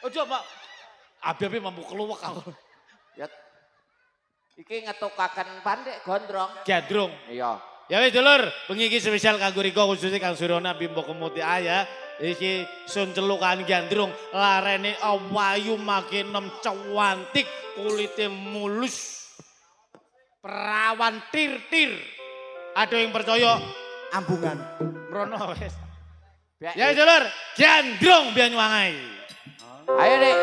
Ojo Pak. Abi mampu keluwek aku. Ya. Iki ngetukaken pandek gondrong. Gandrung. Iya. Ya wis dulur, bengi iki spesial kanggo Riko khususnya Kang Surona Bimbo Kemuti Aya. Iki sun celukan gandrung, larene awayu makin nem cantik, kulite mulus. Perawan tir-tir. Ada yang percaya Ambungan. mrono wis. Ya wis dulur, gandrung Banyuwangi. Ayo, Dek.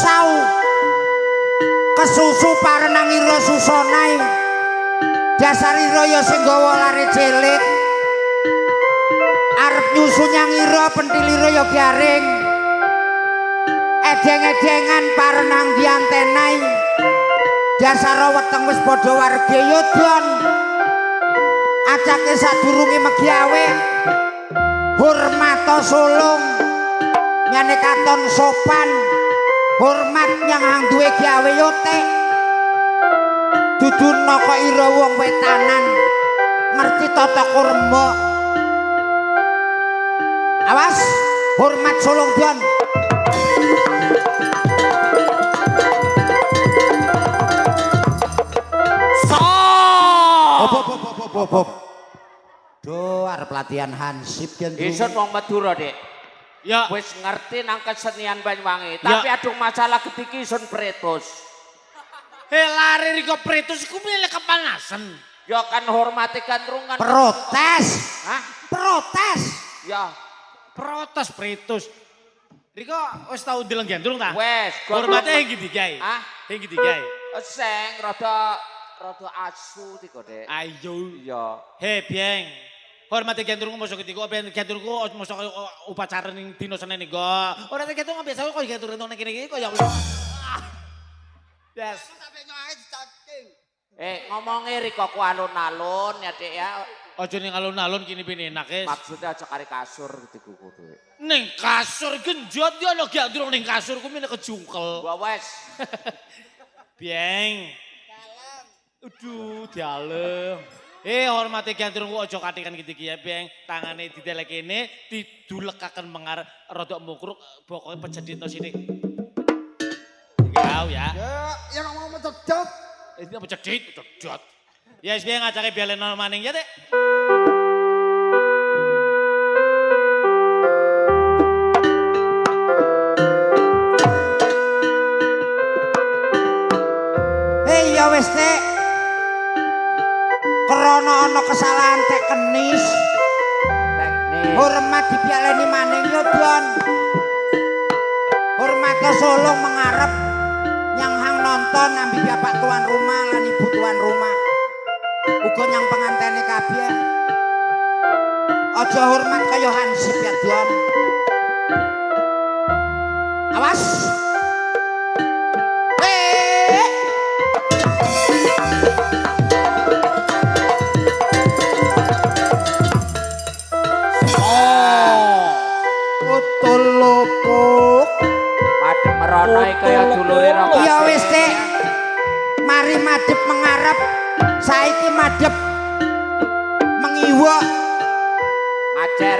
sau kesusu parenang ira susonai dasar ira ya sing gawa lare cilik arep nyusu nyang ira pentil ira ya garing edeng-edengan parenang diantenai dasar weteng wis padha warga yodon acake sadurunge megiawe hormato sulung nyane katon sopan hormat yang hang duwe gawe yote dudu naka ira wong wetanan ngerti tata krama awas hormat sulung don Bob. Do arep latihan hansip yen. Isun wong Madura, Dik. Ya. Wis ngerti nang kesenian Banyuwangi, tapi aduh masalah ketiki isun pretus. Lari riko pretus iku milih kepanasan. Ya kan hormati gandrungan. Protes. Hah? Protes. Ya. Protes pretus. Riko wis tau ndeleng gandrung ta? Wes, hormate yang gidi gawe. Hah? Yang gidi gawe. Seng rada asu tiko, Dek. Ayo. Iya. Bieng. Hormati gandrungku mosok ketiko ben gandrungku mosok upacara ning dina Senin iki. Ora nek gandrung biasa kok gandrung nang kene iki kaya Yes. Ngomongi riko ku alun-alun ya, Dek ya. Aja ning alun-alun kene ben enak, Is. Maksudnya aja kari kasur gitu ku, Dek. Ning kasur genjot yo ana gandrung ning kasur ku mene kejungkel. Gua wes. Bieng. Aduh, dialem. Hormati gandrungku aja katikan gitu ya, Beng. Tangane didelek kene, didulekaken mengar rodok mukruk, pokoke pejedit sini. Gau ya. Ya ngomong mencedot. Ini pejedit, pejedot. Ya, Beng ngajake bialen maning ya, Dek. Ya wis, Dek. Krana ana kesalahan teknis. Hormat dipialeni maning yo, Don. Hormat ke sulung mengarep yang hang nonton ambi bapak tuan rumah lan ibu tuan rumah. Uga yang pengantene kabeh. Aja hormat kaya hansip ya, Don. Awas. Lopok Madep meronoi kaya dulure Rangga. Ya wis, Dek. Mari madep mengarep, saiki madep mengiwa. Ngacer.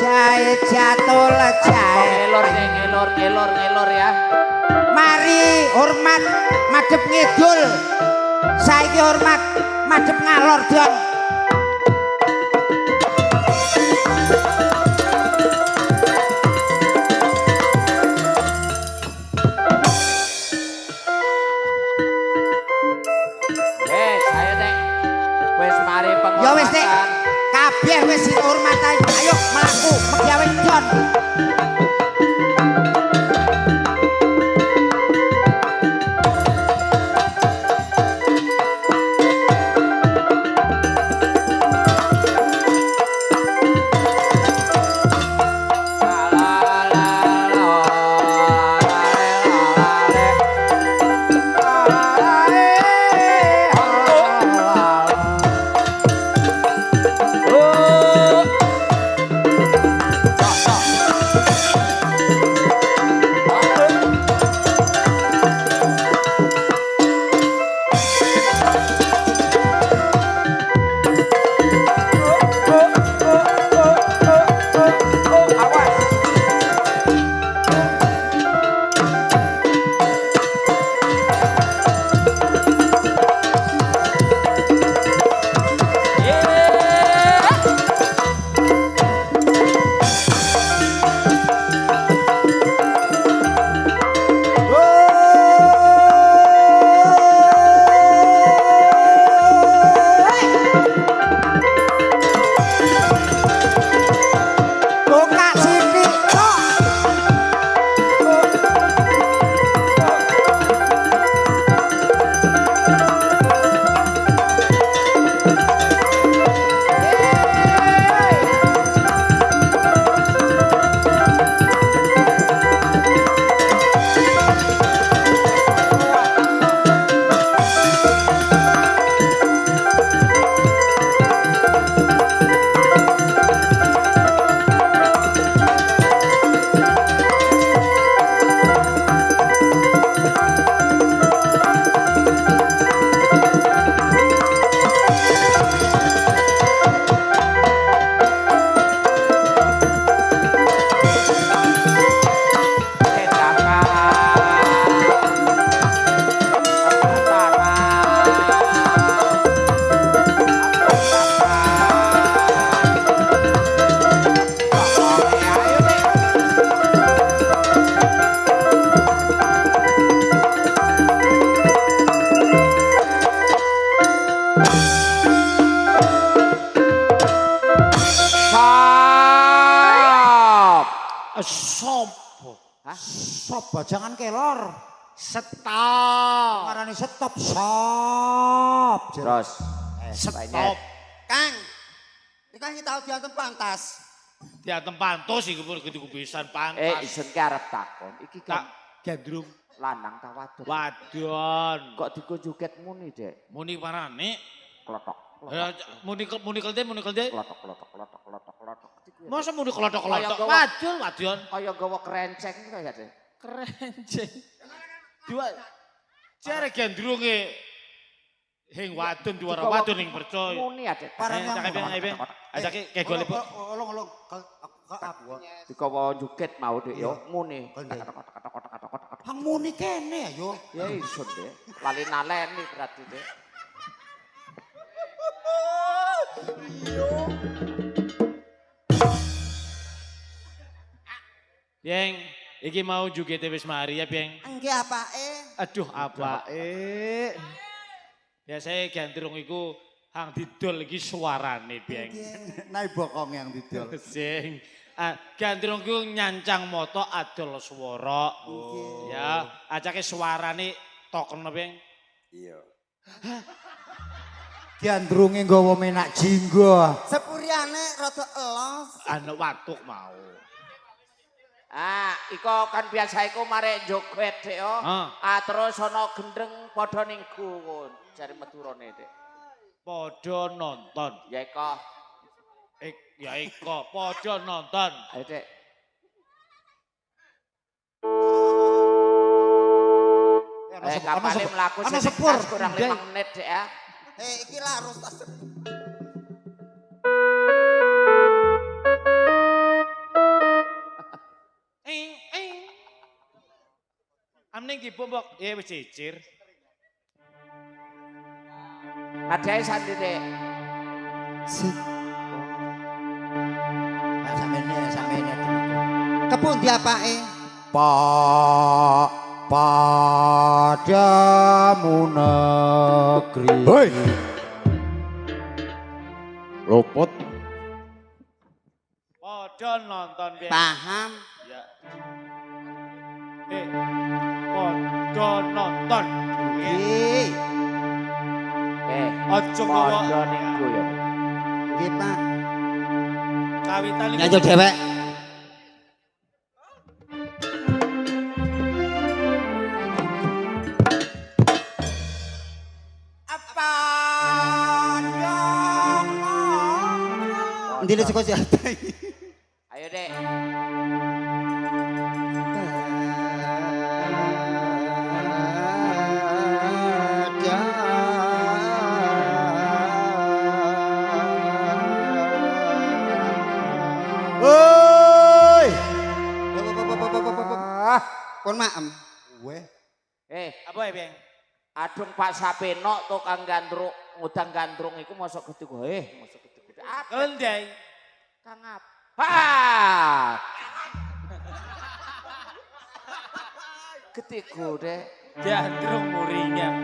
Jae jatuh lejae. Ngelor ya. Mari hormat madep ngidul. Saiki hormat madep ngalor, Don. Ayo, Dek. Wis mari penghormatan. Ya wis, Dek. Kabeh wis dihormati. Ayo mlaku megawe, Don. Sop bajangan kelor. Stop. Ngarani stop sop. Terus. Stop. Kang. Iki iki tau diantem pantas. Diantem pantos iki pun kudu pisan pantas. Isun ki arep takon. Iki kan Gandrung lanang ta wadon? wadon. Kok dikunjuket muni, Dek? Muni parane. Klotok. Muni kelde. Klotok. Masa muni klotok-klotok. Kaya Wadon. Kaya gawa kerenceng kaya, Dek. Kerenceng. Dua. Jare gandrunge hing wadon duara wadon ning percaya. Muni, Dek. Ajake kayak golek. Olong. Apa? Dikawa juket mau, Dek, yo muni. Hang muni kene ayo. Ya isun, Dek. Lali naleni berarti, Dek. Pieng, iki mau juga wis mari ya, Pieng. Nggih apake? Aduh, apa biasanya gandrung iku hang didol iki suarane, Pieng. Nai bokong yang didol. Sing gandrung iku nyancang moto adol swara. Ya, acake suarane tokono, Pieng. Iya. Gandrunge nggawa menak jinggo. Sepuriane rada elos. Ana watuk mau. Iko kan biasa iku marek joget, Dek, yo. Terus ana gendeng padha ning gun, jare meturane, Dek. Padha nonton. Ya iko. Ya iko, padha nonton. Ayo, Dek. Kapale mlaku sepur kurang 5 menit, Dek, ya. Iki larus tas. Amning dibombok, wis cicir. Nadae sandi, Dek. Samene. Kepundi apake? Padamu negeri. Hoi. Lopot. Padha nonton, Pieng. Paham. Ya. Padha nonton. Nggih. Aja nggawa Padha niku ya. Nggih, Pak. kawitan iki. Nyanyi dhewek. Apa yang Ndine saka jati. Ayo, Dek. Oi. Pun maem. Weh. Apa ya, Pieng? Adung Pak Sapeno tukang gandrung, ngutang gandrung iku mosok gede mosok gede. Apa? Kendai. Kang apa? Ketiku, Dek. Gandrung muringan.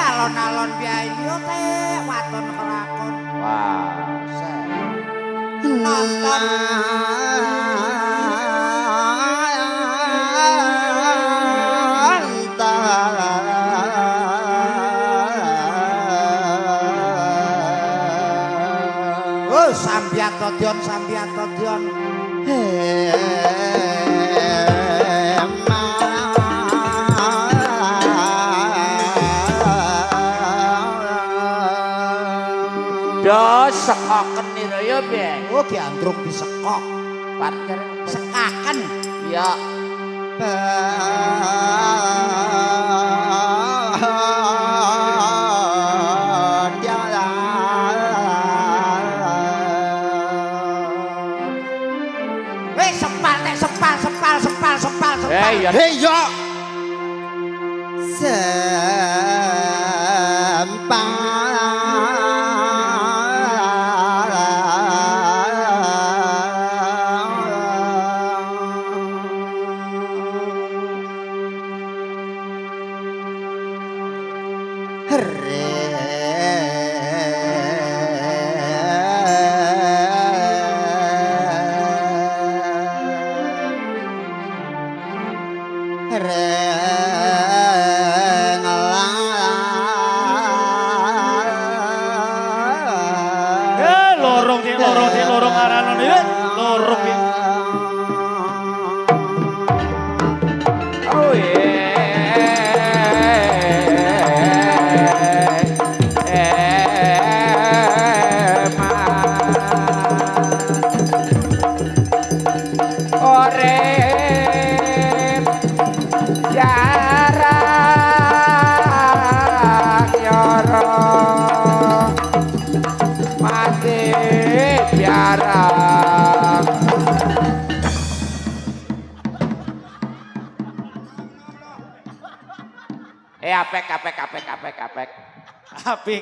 Alon-alon biae yo teh waton kelakon. Wah, Nonton Oh, sambiato Dion. dos sekoken nira ya, Beng. Oh, gandrung disekok. Parkir Sekaken. ya. Weh, sepal teh, sepal. Ya. Hei yo. loro ngaranon iki loro piye. Oh yeah.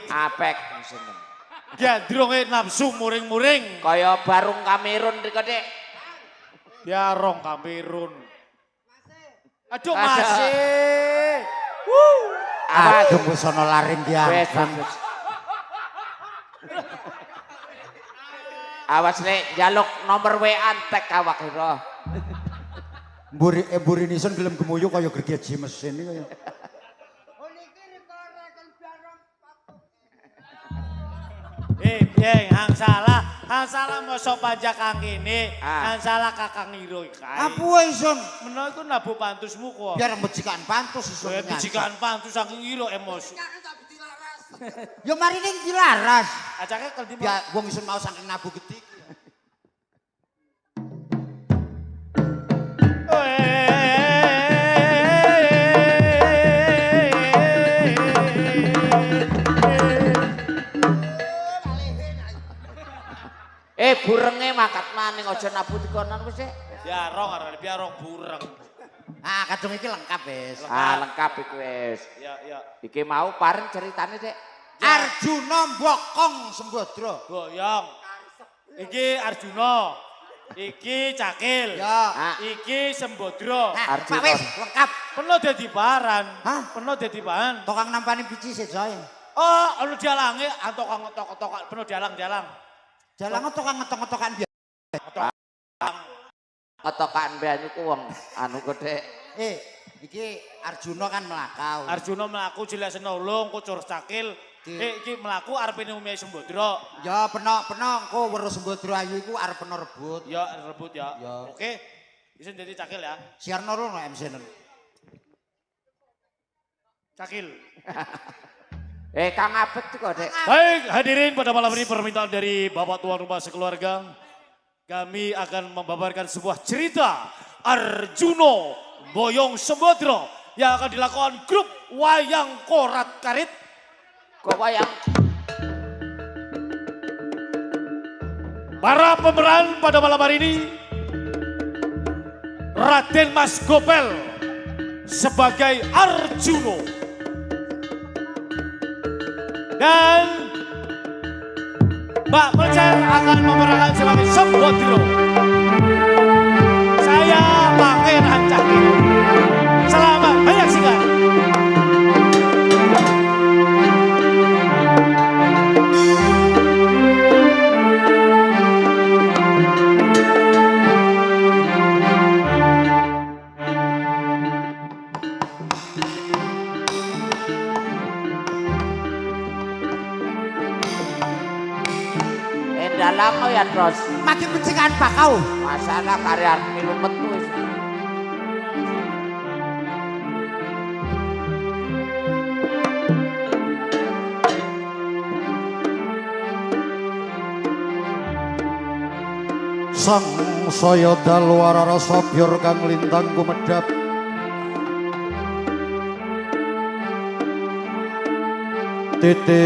Apek. Gandronge nafsu muring-muring. Kaya barung Kamerun riko, Dik. Biarong Kamerun. Aduh, Aduh. masih. Aduh wis ana laring Wes dia. bagus. Awas Nek, njaluk nomor WA antek awak ira. Mburi nison gelem gemuyu kaya gergaji mesin iki kaya. Piye hang salah mosok pajak kang kene, hang salah kakang iro kae. Apa wae ison? Menawa iku nabu pantusmu kok. Biar mbecikan pantus ison. Becikan pantus saking iro emosi. Ya mari ning dilaras. Acake keldi Ya wong ison mau saking nabu gede. Burenge mangkat maning aja nabu dikonan wis sik. Biarong arane biarong bureng. Ah, kadung iki lengkap wis. Lengkap iku wis. Ya. Iki mau pareng ceritane, Dik. Arjuna Mbokong Sembadra. Goyong. Iki Arjuna. Iki Cakil. Ya. Iki Sembadra. Pak wis lengkap. Peno dadi baran. Hah? Peno dadi bahan. Tukang nampani biji sejoe. Oh, anu dialange tukang ngetok-ngetok peno dialang-dialang. Jalan tukang ngetok-ngetokan biasa. Ketokan mbean iku wong anu Dik. Iki Arjuna kan melakau. Arjuna mlaku jelek senolong kucur Cakil. Iki mlaku arepene Umi Sembadra. Ya peno engko weruh Sembadra ayu iku arep peno rebut. Ya rebut ya. Ya. Oke. Isin dadi Cakil ya. Siarno rono MC-nen. Cakil. Kang Apek kok, Dik. Baik, hadirin pada malam ini permintaan dari Bapak tuan rumah sekeluarga. Kami akan membabarkan sebuah cerita Arjuna Boyong Sembadra yang akan dilakukan grup Wayang Korat Karit. Kok wayang Para pemeran pada malam hari ini, Raden Mas Gopel sebagai Arjuna. Dan Mbak Pelcer akan memerankan sebagai Sembadra. Saya Pangeran Cakil. Selamat menyaksikan. dalam ya terus. Makin mencikan bakau. Masalah karya milu metu wis. Sang saya dalwara rasa biar kang lintang kumedhap titi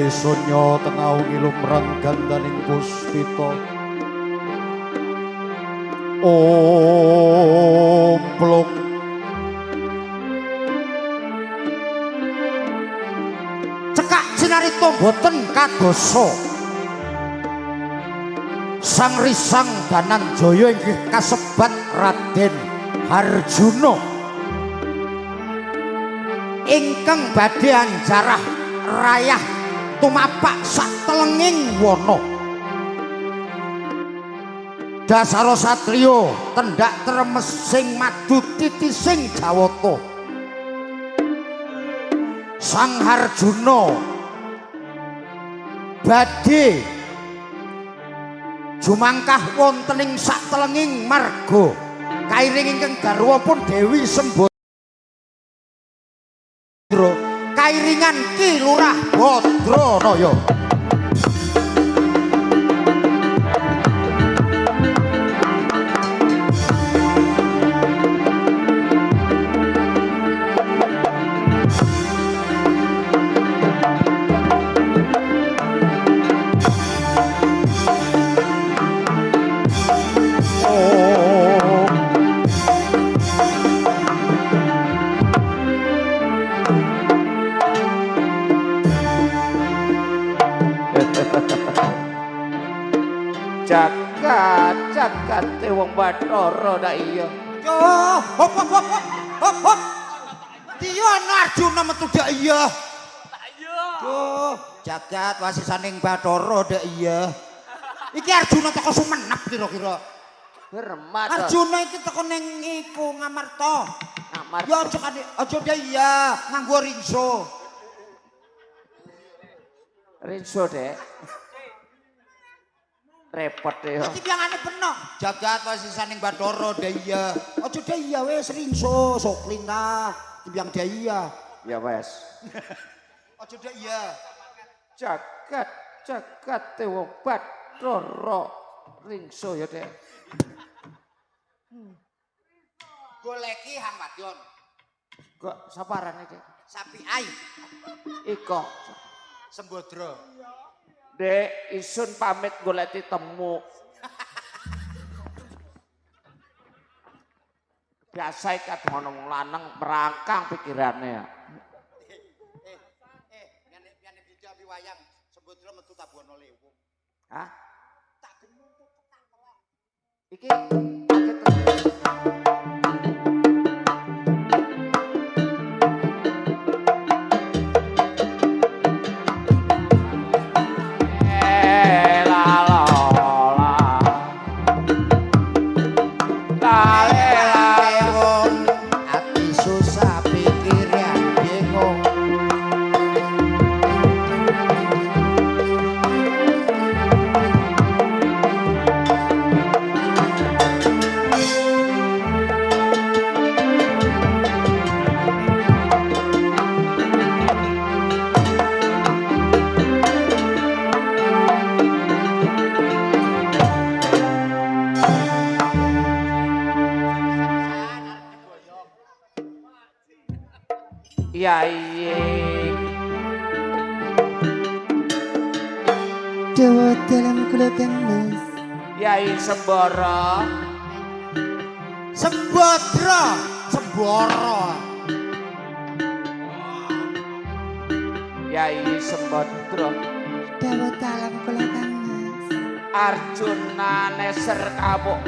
sonya tengau ngilum ranggandaning puspita omplung cekak sinarita boten kadosa sang risang Dananjaya inggih kasebat Raden Arjuna ingkang badhe anjarah rayah tumapak satelenging wana dasara satriya tendak tremesing madu titising Jawata sang Arjuna badhe Jumangkah wontening saktelenging marga kairing ingkang garwa pun Dewi Sembadra kairingan Ki Lurah Badranaya. Jagat wong Bathara dak iya. Yo, hop. Dia Arjuna metu dak iya. Tak iya. Duh, jagat wasisaning Bathara dak iya. Iki Arjuna teko Sumenep kira-kira. Hormat. Arjuna iki teko ning iku Ngamarta. Ngamarta. Ya aja dak iya, nganggo ringso. Rinso, Dek. Repot ya. Iki piangane penuh. Jagat wasisaning Bathara daya. Aja daya wis ringso soklin ta. Timbang daya. Ya wes. Aja daya. Jagat wong Bathara ringso ya, Dek. Goleki Hang Wadon. Kok saparane, Dek? Sapi ai. Iko Sembadra. Dek, isun pamit golek temu. Biasa kadang wong lanang merangkang pikirane. Nyane bida piwayang Sembadra metu Tabuana Lewu. Hah? Tak genung petang kok. Iki Yai Dawa dalam kula Kang Mas. Yai Sembara Sembadra. Yai Sembadra Dawa dalam kula Kang Mas. Arjuna neser kabuk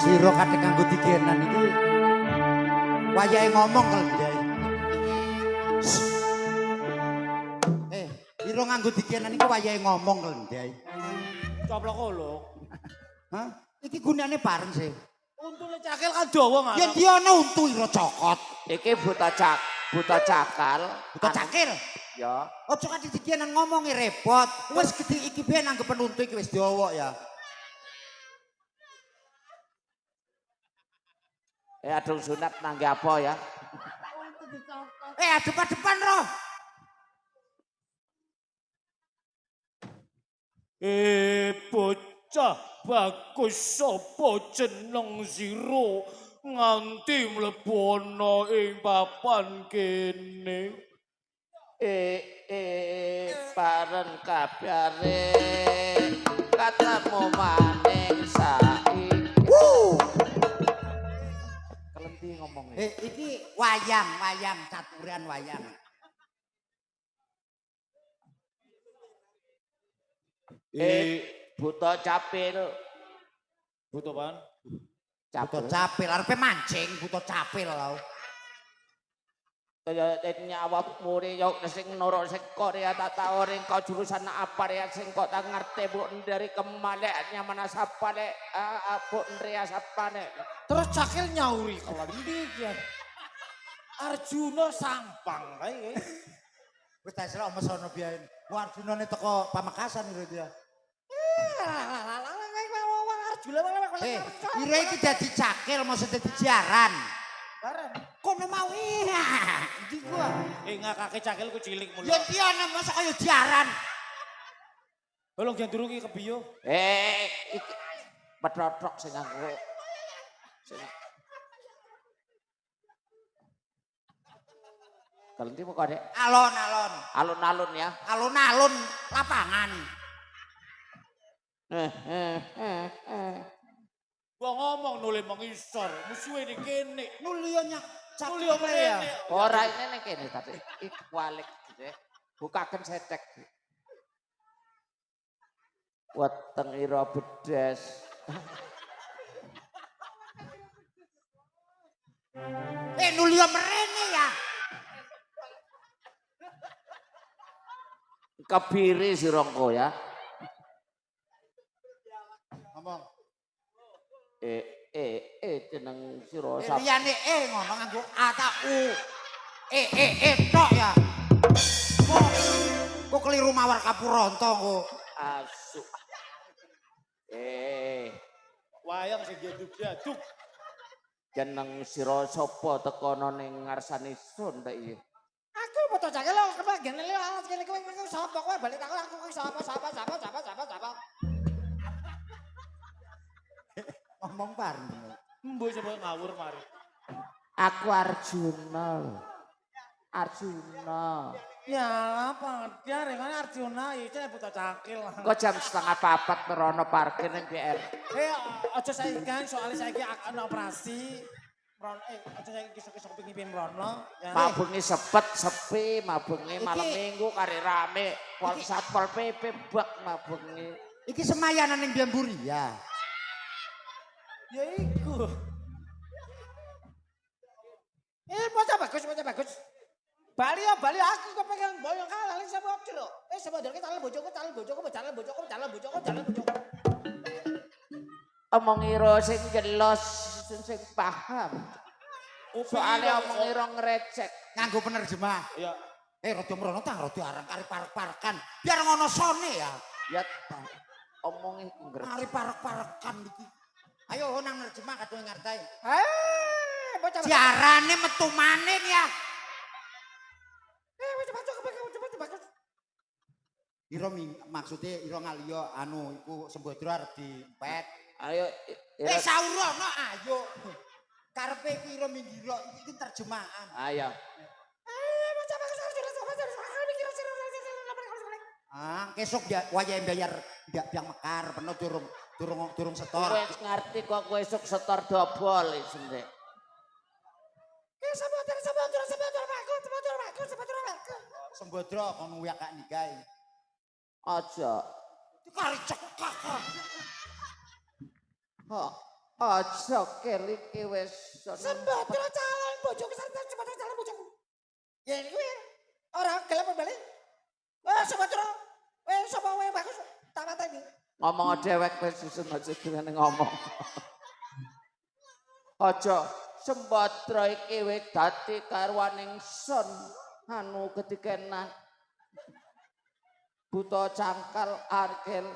Sira kate kanggo digenan iki wayahe ngomong kalau Ndai. Sira nganggo digenan iki wayahe ngomong kalau Ndai. Coplok kolok. Hah? Iki gunane bareng sih. Untune cakil kan dawa ngono. Ya dia ana untu ira cokot. Iki buta cakal. Buta cakil. Ya. Ojo kan didikian ngomongi repot. Wis gede iki ben anggapan untu iki wis dawa ya. Adung sunat nangge apa ya? Depan-depan roh. Bocah bagus sapa jeneng sira nganti mlebu ana ing papan kene. Bareng kabare katamu maning saiki. Kelenti ngomongnya. Iki wayang, caturan wayang. Buta capil. Buta pan? Buta capil, arepe mancing buta capil lho. Kaya nyawat muri yo sing nurut sing Korea tata oring kau jurusan apa ya sing kok tak ngerti bu dari kemaleknya mana sapa lek bu Andrea sapa nek. Terus cakil nyauri kalau ndi iki. Arjuna sampang kae. Wis tak selok mesono biyen. Arjunane teko Pamekasan lho dia. Ira iki dadi cakil maksud dadi siaran. Bareng. Kono mau ndi gua. Ngakake cakil ku cilik mulu. Ya dia ana masa kaya siaran. Bolong janduru ki kebiyo. Iki petrotrok sing nganggo. Kelenti kok Dek? Alon-alon. Alun-alun ya. Alun-alun lapangan. Gua ngomong nuli mengisor, musuhe ning kene. Nulio nyak Nuli ya. Ora ini ning kene tapi iki balik gitu ya. Bukaken setek. Weteng ira bedes. Nulio merene ya. Kebiri sirongko ya. Ngomong. Jeneng sira sapa? Liyane ngono nganggo A ta U. Tok ya. Kok keliru mawar Kapuronto kok. Asu. Wayang sing diaduk-aduk. Jeneng sira sapa tekono ning ngarsane sun ta iki? Aku foto cakil lho, kebagian lho alat kene kowe sapa kowe balik aku sapa. Ngomong bareng. Mbok coba ngawur mari. Aku Arjuna lho. Arjuna. Ya apa dia dengan Arjuna itu buta cakil. Kok jam 3:30 merono parkir ning BR. Aja saiki kan soalnya saiki ana operasi. Aja saiki kisah-kisah pengin rono. Mabengi sepet sepi, mabengi malam minggu kare rame. Pol Satpol PP bak mabengi. Iki semayanan ning Biamburi ya. Ya iku. Bocah bagus. Bali aku kok pengen boyong kalah ning sapa jero. Sapa jero calon bojoku. Omongira sing jelas sing paham. Soalnya omongira ngrecek. Nganggo penerjemah. Iya. Rada mrono ta rada arang kari parek-parekan. Biar ngono sone ya. Ya omongin ngrecek. Kari parek-parekan iki. Ayo nang nerjemah kadung ngerti. Bocah Siarane metu maning ya. bagus. Ira maksudnya ira ngaliyo anu iku Sembadra arep diempet. Ayo Saurono ayo. Karepe iku ira minggiro iki terjemahan. Ayo. Kesuk ya wayah bayar ndak biang mekar peno durung setor. Kowe ngerti kok kowe esuk setor dobol iki. Sembadra kono wiak kak nikae. Aja. Kari cekak. Aja keliki wis. Sembadra calon bojoku Sembadra calon bojoku. Ya iki kuwi ora gelem bali. Sembadra. Sapa wae bagus tak pateni. Ngomong dewek wis susun aja dene ngomong. Aja Sembadra iki wis dadi karwaning Sun anu gedikenan. Buta cangkal arkel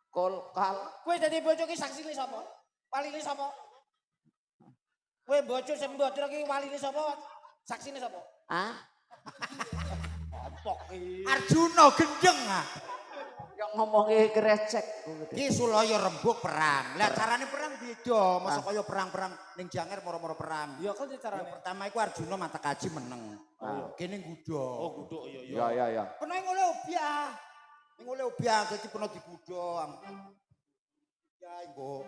kolkal. Kowe dadi bojo ki saksine sapa? Waline sapa? Kowe bojo Sembadra ki waline sapa? Saksine sapa? Hah? Opok iki. Arjuna gendeng ah. Yang ngomongnya krecek. Ki Sulaya rembug perang. Lah carane perang beda. Masa kaya perang-perang ning Janger moro-moro perang. Ya kan carane. Pertama iku Arjuna mata kaji meneng. Kene nggudo. Oh, guduk Ya ya ya. Kena ning oleh obyah. Ning oleh obyah dadi peno digudo. Ya iku.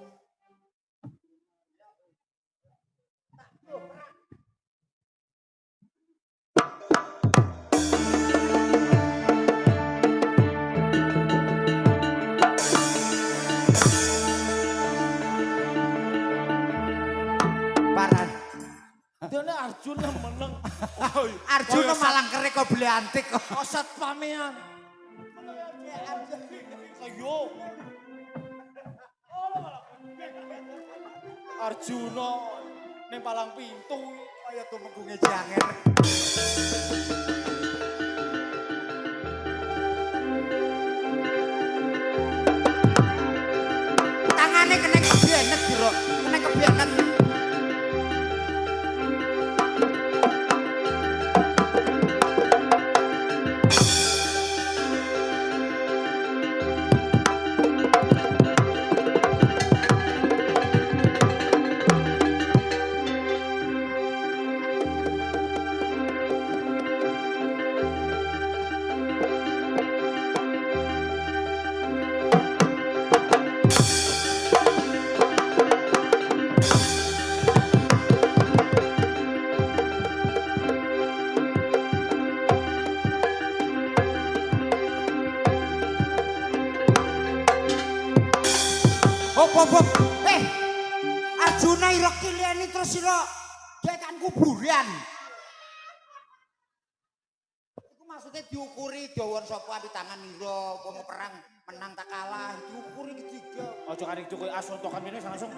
Paran. Dene Arjuna meneng. Arjuna malang kerek kok beli antik kok. Osat pamean. Ayo. Arjuna ning palang pintu. Kaya tumenggunge Janger. Tangane kena kebenet, Bro. Kena kebenet. Hop. Arjuna ira kiliani terus ira gekan kuburan. Iku maksudnya diukuri dawan sapa api tangan ira, apa perang menang tak kalah, diukuri ketiga. Ojo karing cukup asontokan ini langsung.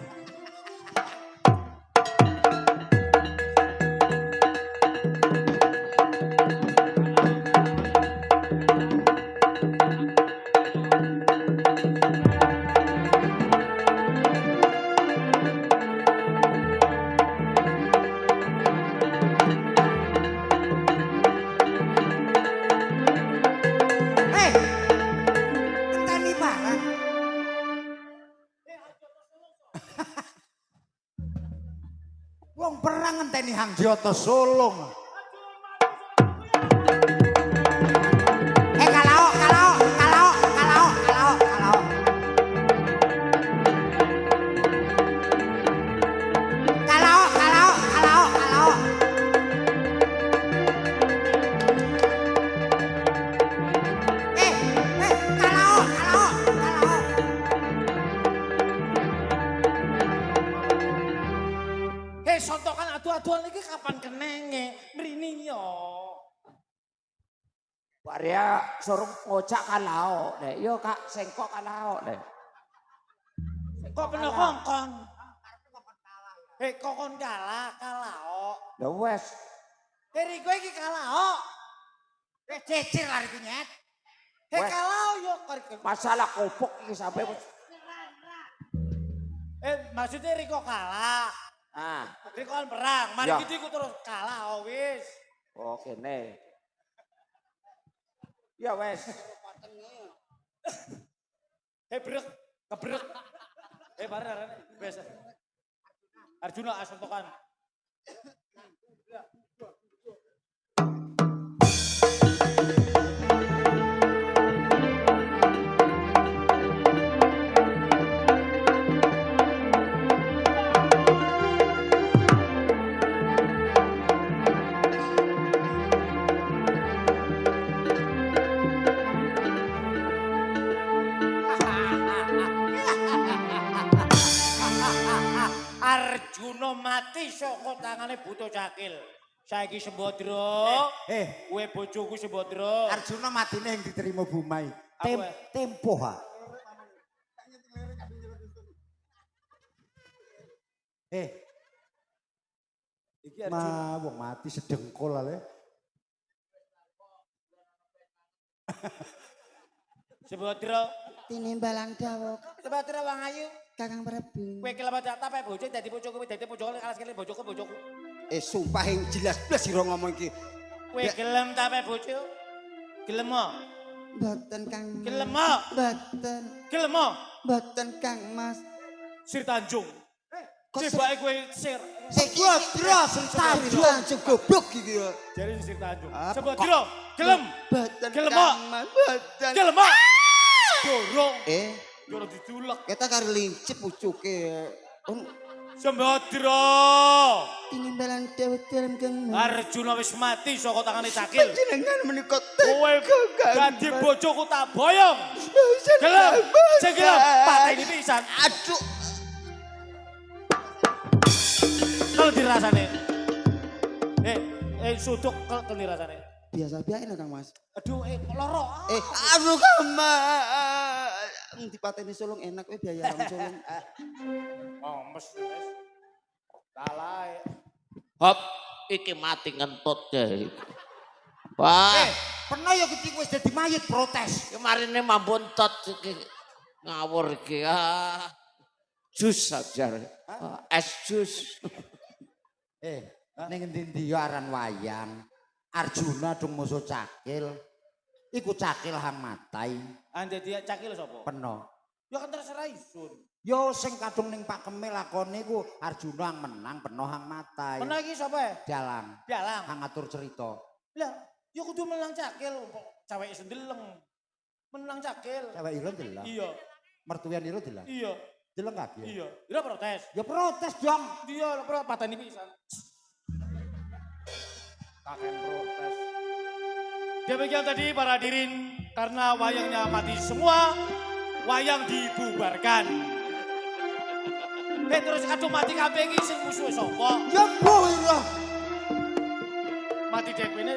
Enteni barang. Wong perang ngenteni Hang Jata Sulung. Kalau. Sontokan adu-aduan iki kapan kenenge? Mrini yo. Waria sorong ngocak kalao deh. Yo Kak sengkok kalao deh. Kok pernah kongkon? Kokon kalao. Ya wes. Dari gue iki kalao. Cecir lari kunyet. Kalao yo. Masalah kopok ini sampai. Maksudnya Riko kalah. Ah, Riko kan perang. Mari Ya. gitu ikut terus kalah wis. oke nih. Ya wes. Brek, kebrek. Bareng biasa. Arjuna asontokan. Arjuna mati saka tangane Buta Cakil. Saiki Sembadra, kowe bojoku Sembadra. Arjuna matine yang diterima Bumai. Apa? Tempo ha. Iki Arjuna wong mati sedengkul ale. Subadra, Tinimbalan dawuh Subadra wong ayu. Kakang Prabu. Kowe kelapa tak tape bojo dadi bojoku, dadi bojoku alas kene bojoku. Sumpah yang jelas-jelas sira ngomong iki. Kowe gelem tape bojo? Gelem mo? Mboten Kang. Gelem mo? Mboten. Gelem mo? Mboten Kang Mas. Sir Tanjung. Cebake kowe sir. Subadra Tanjung goblok iki ya. Jare Sir Tanjung. Apa? Subadra, gelem. Mboten Gelem, Kang Mas. Mboten. Gelem mo? Dorong. Yo ditulek. Kita karo lincip pucuke. Subadra. Tinimbalan dawuh dalam Kang Mas. Arjuna wis mati saka tangane Cakil. Jenengan menika Kowe dadi bojoku tak boyong. Gelem. Sing gelem pateni pisan. Aduh. Kalau dirasane. Suduk kalau dirasane. Biasa-biasa enak Kang Mas. Aduh, loro. Aduh Kang Mas. Dipateni sulung enak kowe biaya sulung. Oh, mes. Salah. Hop, iki mati ngentut deh. Wah, Pernah ya ketika wis dadi mayit protes. kemarin ini mampu entot iki ngawur iki. Jus aja. Es jus. Ning endi-endi ya aran wayang. Arjuna dung musuh Cakil. Iku Cakil hang matai. Dadi Cakil sapa? Peno. Ya kan terserah isun. Yo sing kadung ning pakeme lakone iku Arjuna hang menang, Peno hang matai. Pernah iki sapa? Dalang. Dalang. Hang ngatur cerita. Lah, ya kudu menang Cakil kok cewek sendeleng. Menang Cakil. Cewek ira deleng. Iya. Mertuan ira deleng. Iya. Deleng kaki. Iya. Ira protes. Ya protes dong. Dia pro pateni pisan. Kakek protes. Demikian tadi para hadirin, karena wayangnya mati semua, wayang dibubarkan. Terus kadung mati kabeh iki sing musuhe sapa? Ya boh ira. Mati dek wene.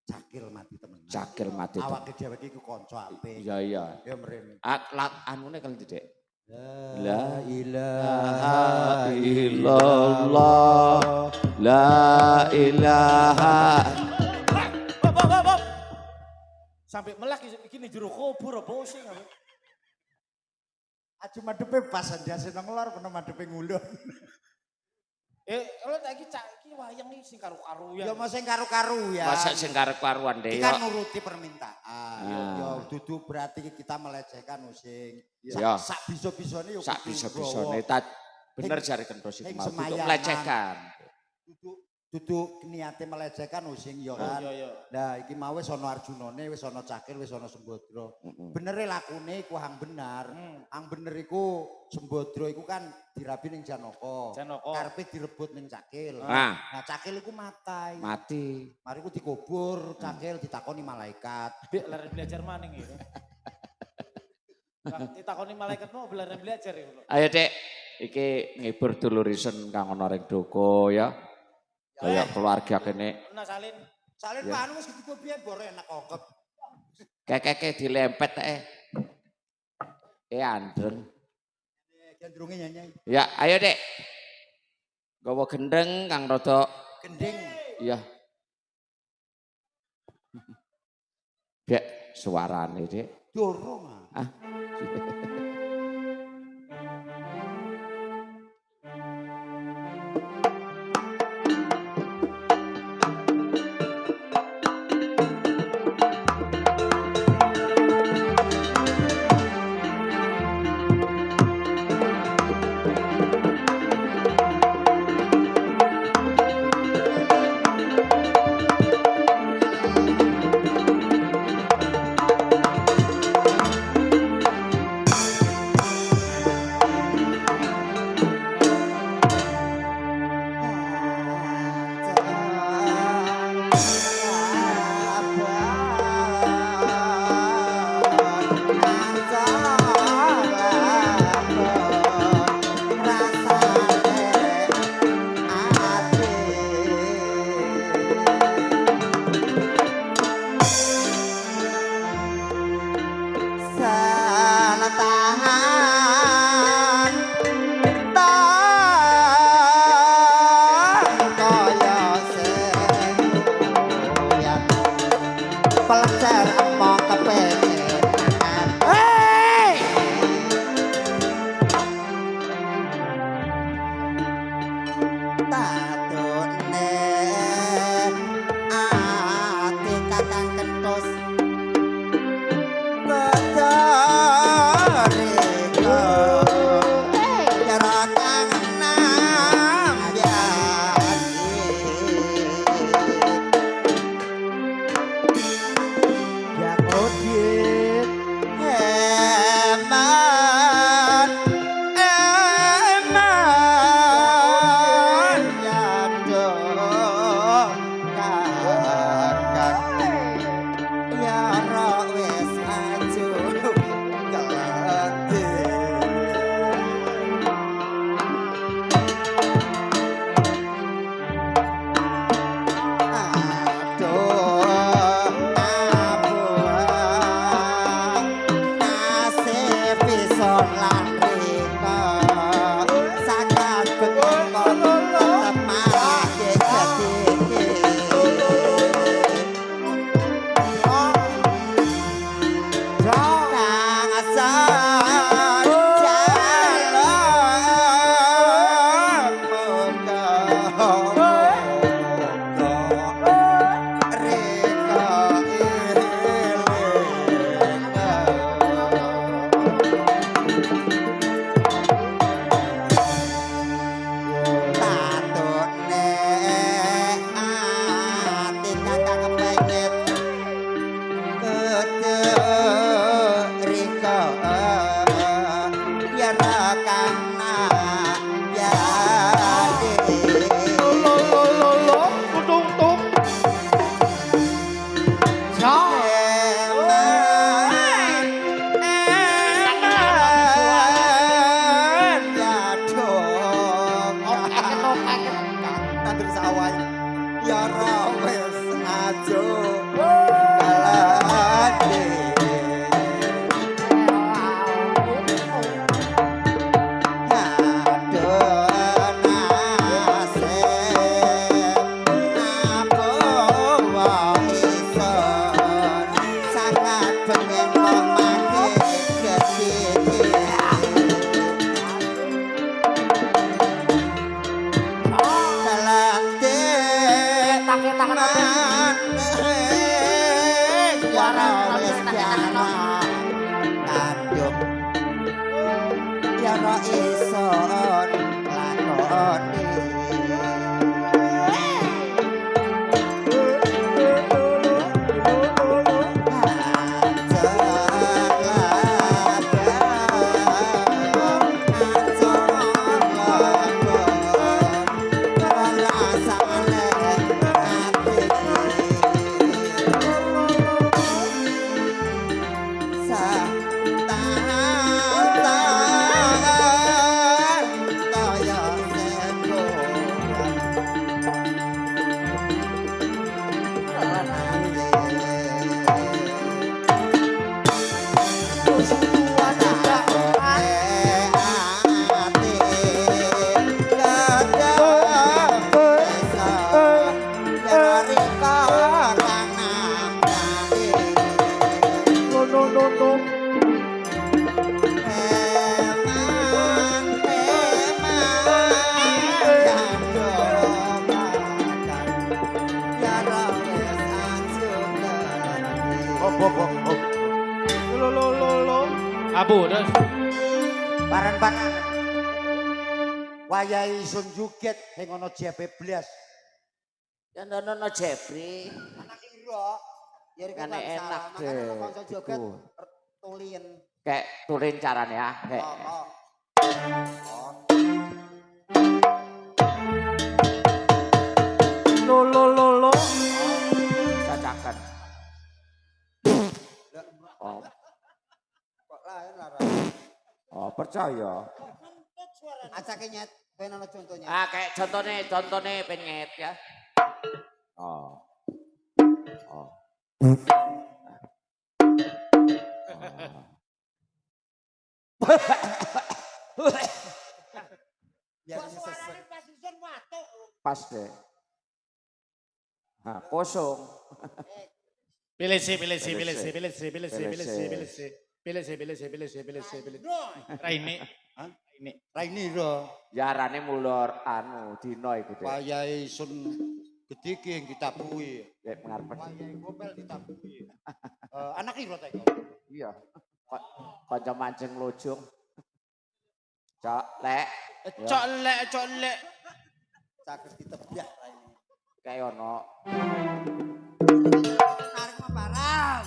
Cakil mati temen. Cakil mati. Awake dhewe iki kanca apik. Iya iya. Ya mrene. Anune kali Dek. La ilaha illallah. La ilaha. Hop. Sampai melak iki ning jero kubur apa sing. Aju madepe pas andiase nang lor kena madepe ngulon. Kalau lagi iki wayang iki sing karo-karuan. Ya mau sing karu-karu ya. Masa sing karep-karuan Dek. Iki kan nuruti permintaan. Ah. Ya dudu berarti kita melecehkan using. Ya. Sak bisa-bisane yo Sak kudu bisa-bisane nggawa. bener jare Kendosi Ing mau untuk semayangan. melecehkan. Dudu niate melecehkan using ya kan. Iya. Nah iki mau wis ana Arjunane, wis ana Cakil, wis ana Sembadra. Benere lakune iku hang benar. Hang bener iku Sembadra iku kan dirabi ning Janaka. Karepe direbut ning Cakil. Nah. Nah Cakil iku matai. Mati. Mari ku dikubur, Cakil ditakoni malaikat. Bek lari belajar maning iki. Ditakoni malaikat mau belajar iku. Ayo Dek, iki ngibur dulur isen kang ana ring doko ya. Kaya keluarga kene. Nah salin. Salin panu wis dikubur biyen bore enak kokep. Kekeke dilempet andreng. Gendrunge nyanyi. Ya, ayo Dek. Gawa gendeng kang rada Gending. iya. Dek, suarane Dek. Dorong. Ah. pacar mau kepengen. Hei! Tatune ati kakang kentus bedariko jarakang nambyani Ya kodit. Eman eman yado kakang ya ro wis aju kelati aduh abuah nasib ison lan rika sakat bekon tetep mati ketiki kang asan jalan muka rika tatune ati kakang kepengen keterika biar karena jadi Lo, kutung tung. Ya. eman eman yado nandur sawah ya ra wis ajo kalade aduh nasib apa wae ison sangat pengen memakai ketiki kalate yara wis jana kandung yara ison lakoni Abu terus. Paran-paran. Wayahe isun juget ning ana jepe blas. Ya ndono Jeffrey. Anak ira, ya rek Kan enak makane deh. kanca joget Iku. tulien. Kayak turin caranya ya. Kayak. Lo. Cacakan. Oh, Kok lain lara. oh percaya. Acake nyet, ben ana contohnya. Ah kayak contohnya penyet ya. Oh. Oh. Biasanya sesek. Pas deh. Nah, kosong. Pilih sih. Raini. Hah? Raini. Raini ro. Yarane mulur dina iku Dek. Wayahe sun gedhe ki yang ditabuhi. Dek pengarep. Wayahe gopel ditabuhi. Anak iro ta iku? Iya. Kanca mancing lojong. Cok lek. Cok lek. Caket ditebyak Raini. Kayak ono. Tarik barang.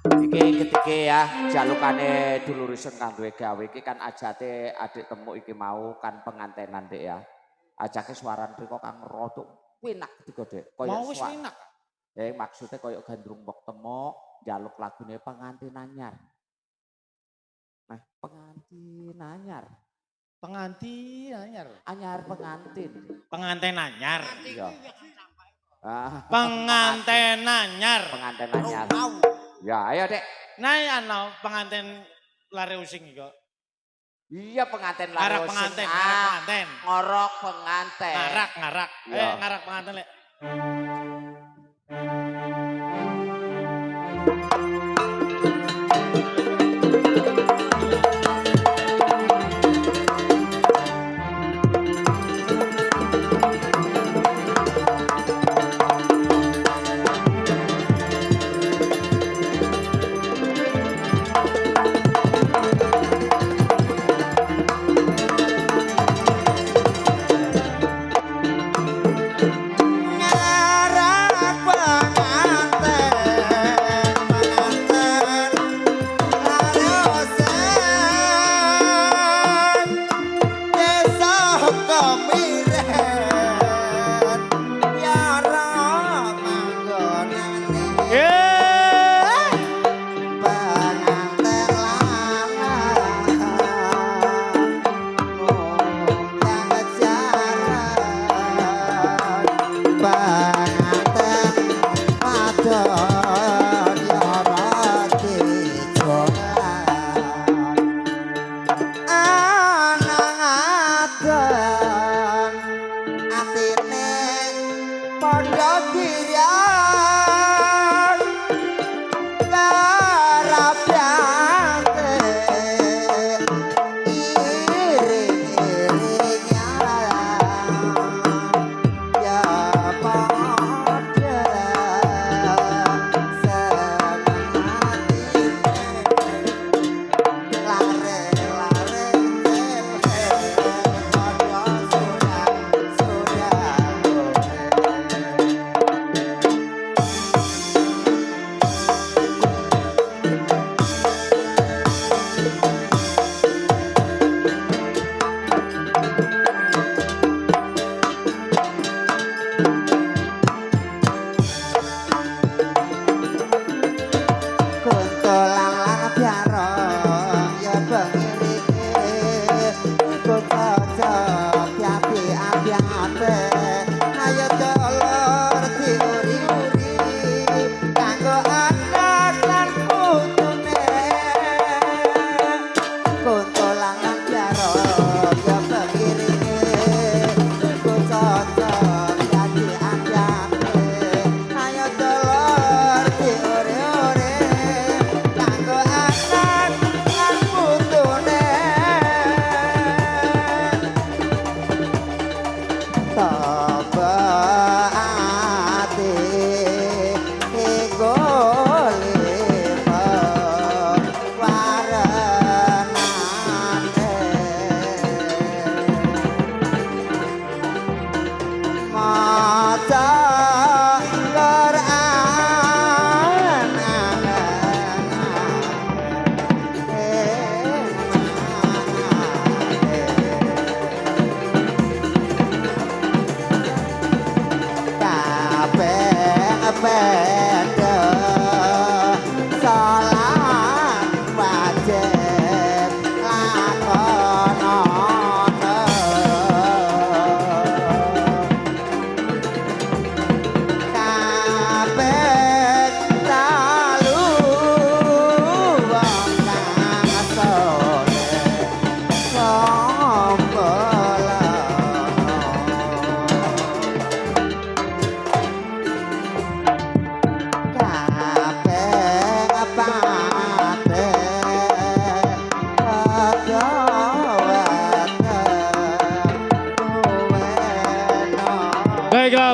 Iki ketike ya jalukane dulur isun kanggo gawe iki kan ajate adik temu iki mau kan pengantenan Dek ya. Ajake suaran mriko kang rada enak ketika Dek. Mau wis enak. Maksudnya koyo gandrung mbok temu jaluk lagune pengantin anyar. Nah, pengantin anyar. Anyar pengantin. Pengantin anyar. Iya. Pengantin anyar. Pengantin anyar. Ya, ayo Dek. Nah, pengantin lare using iki kok. Iya pengantin Ngarak pengantin. Ngorok pengantin. Ngarak. Ngarak pengantin lek. Nah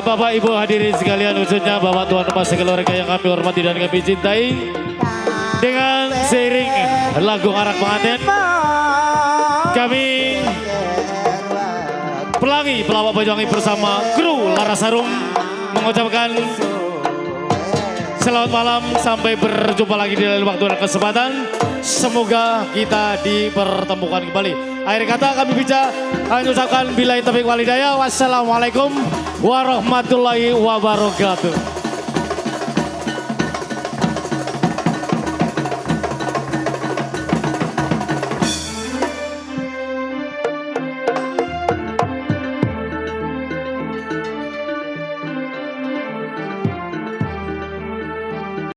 para Bapak Ibu hadirin sekalian, khususnya Bapak Tuan Rumah sekeluarga yang kami hormati dan kami cintai. Dengan seiring lagu arak pengantin, kami Pelangi Pelawak Banyuwangi bersama kru Laras Harum mengucapkan selamat malam, sampai berjumpa lagi di lain waktu dan kesempatan. Semoga kita dipertemukan kembali. Akhir kata kami hanya ucapkan billahi taufiq wal hidayah. Wassalamualaikum warahmatullahi wabarakatuh.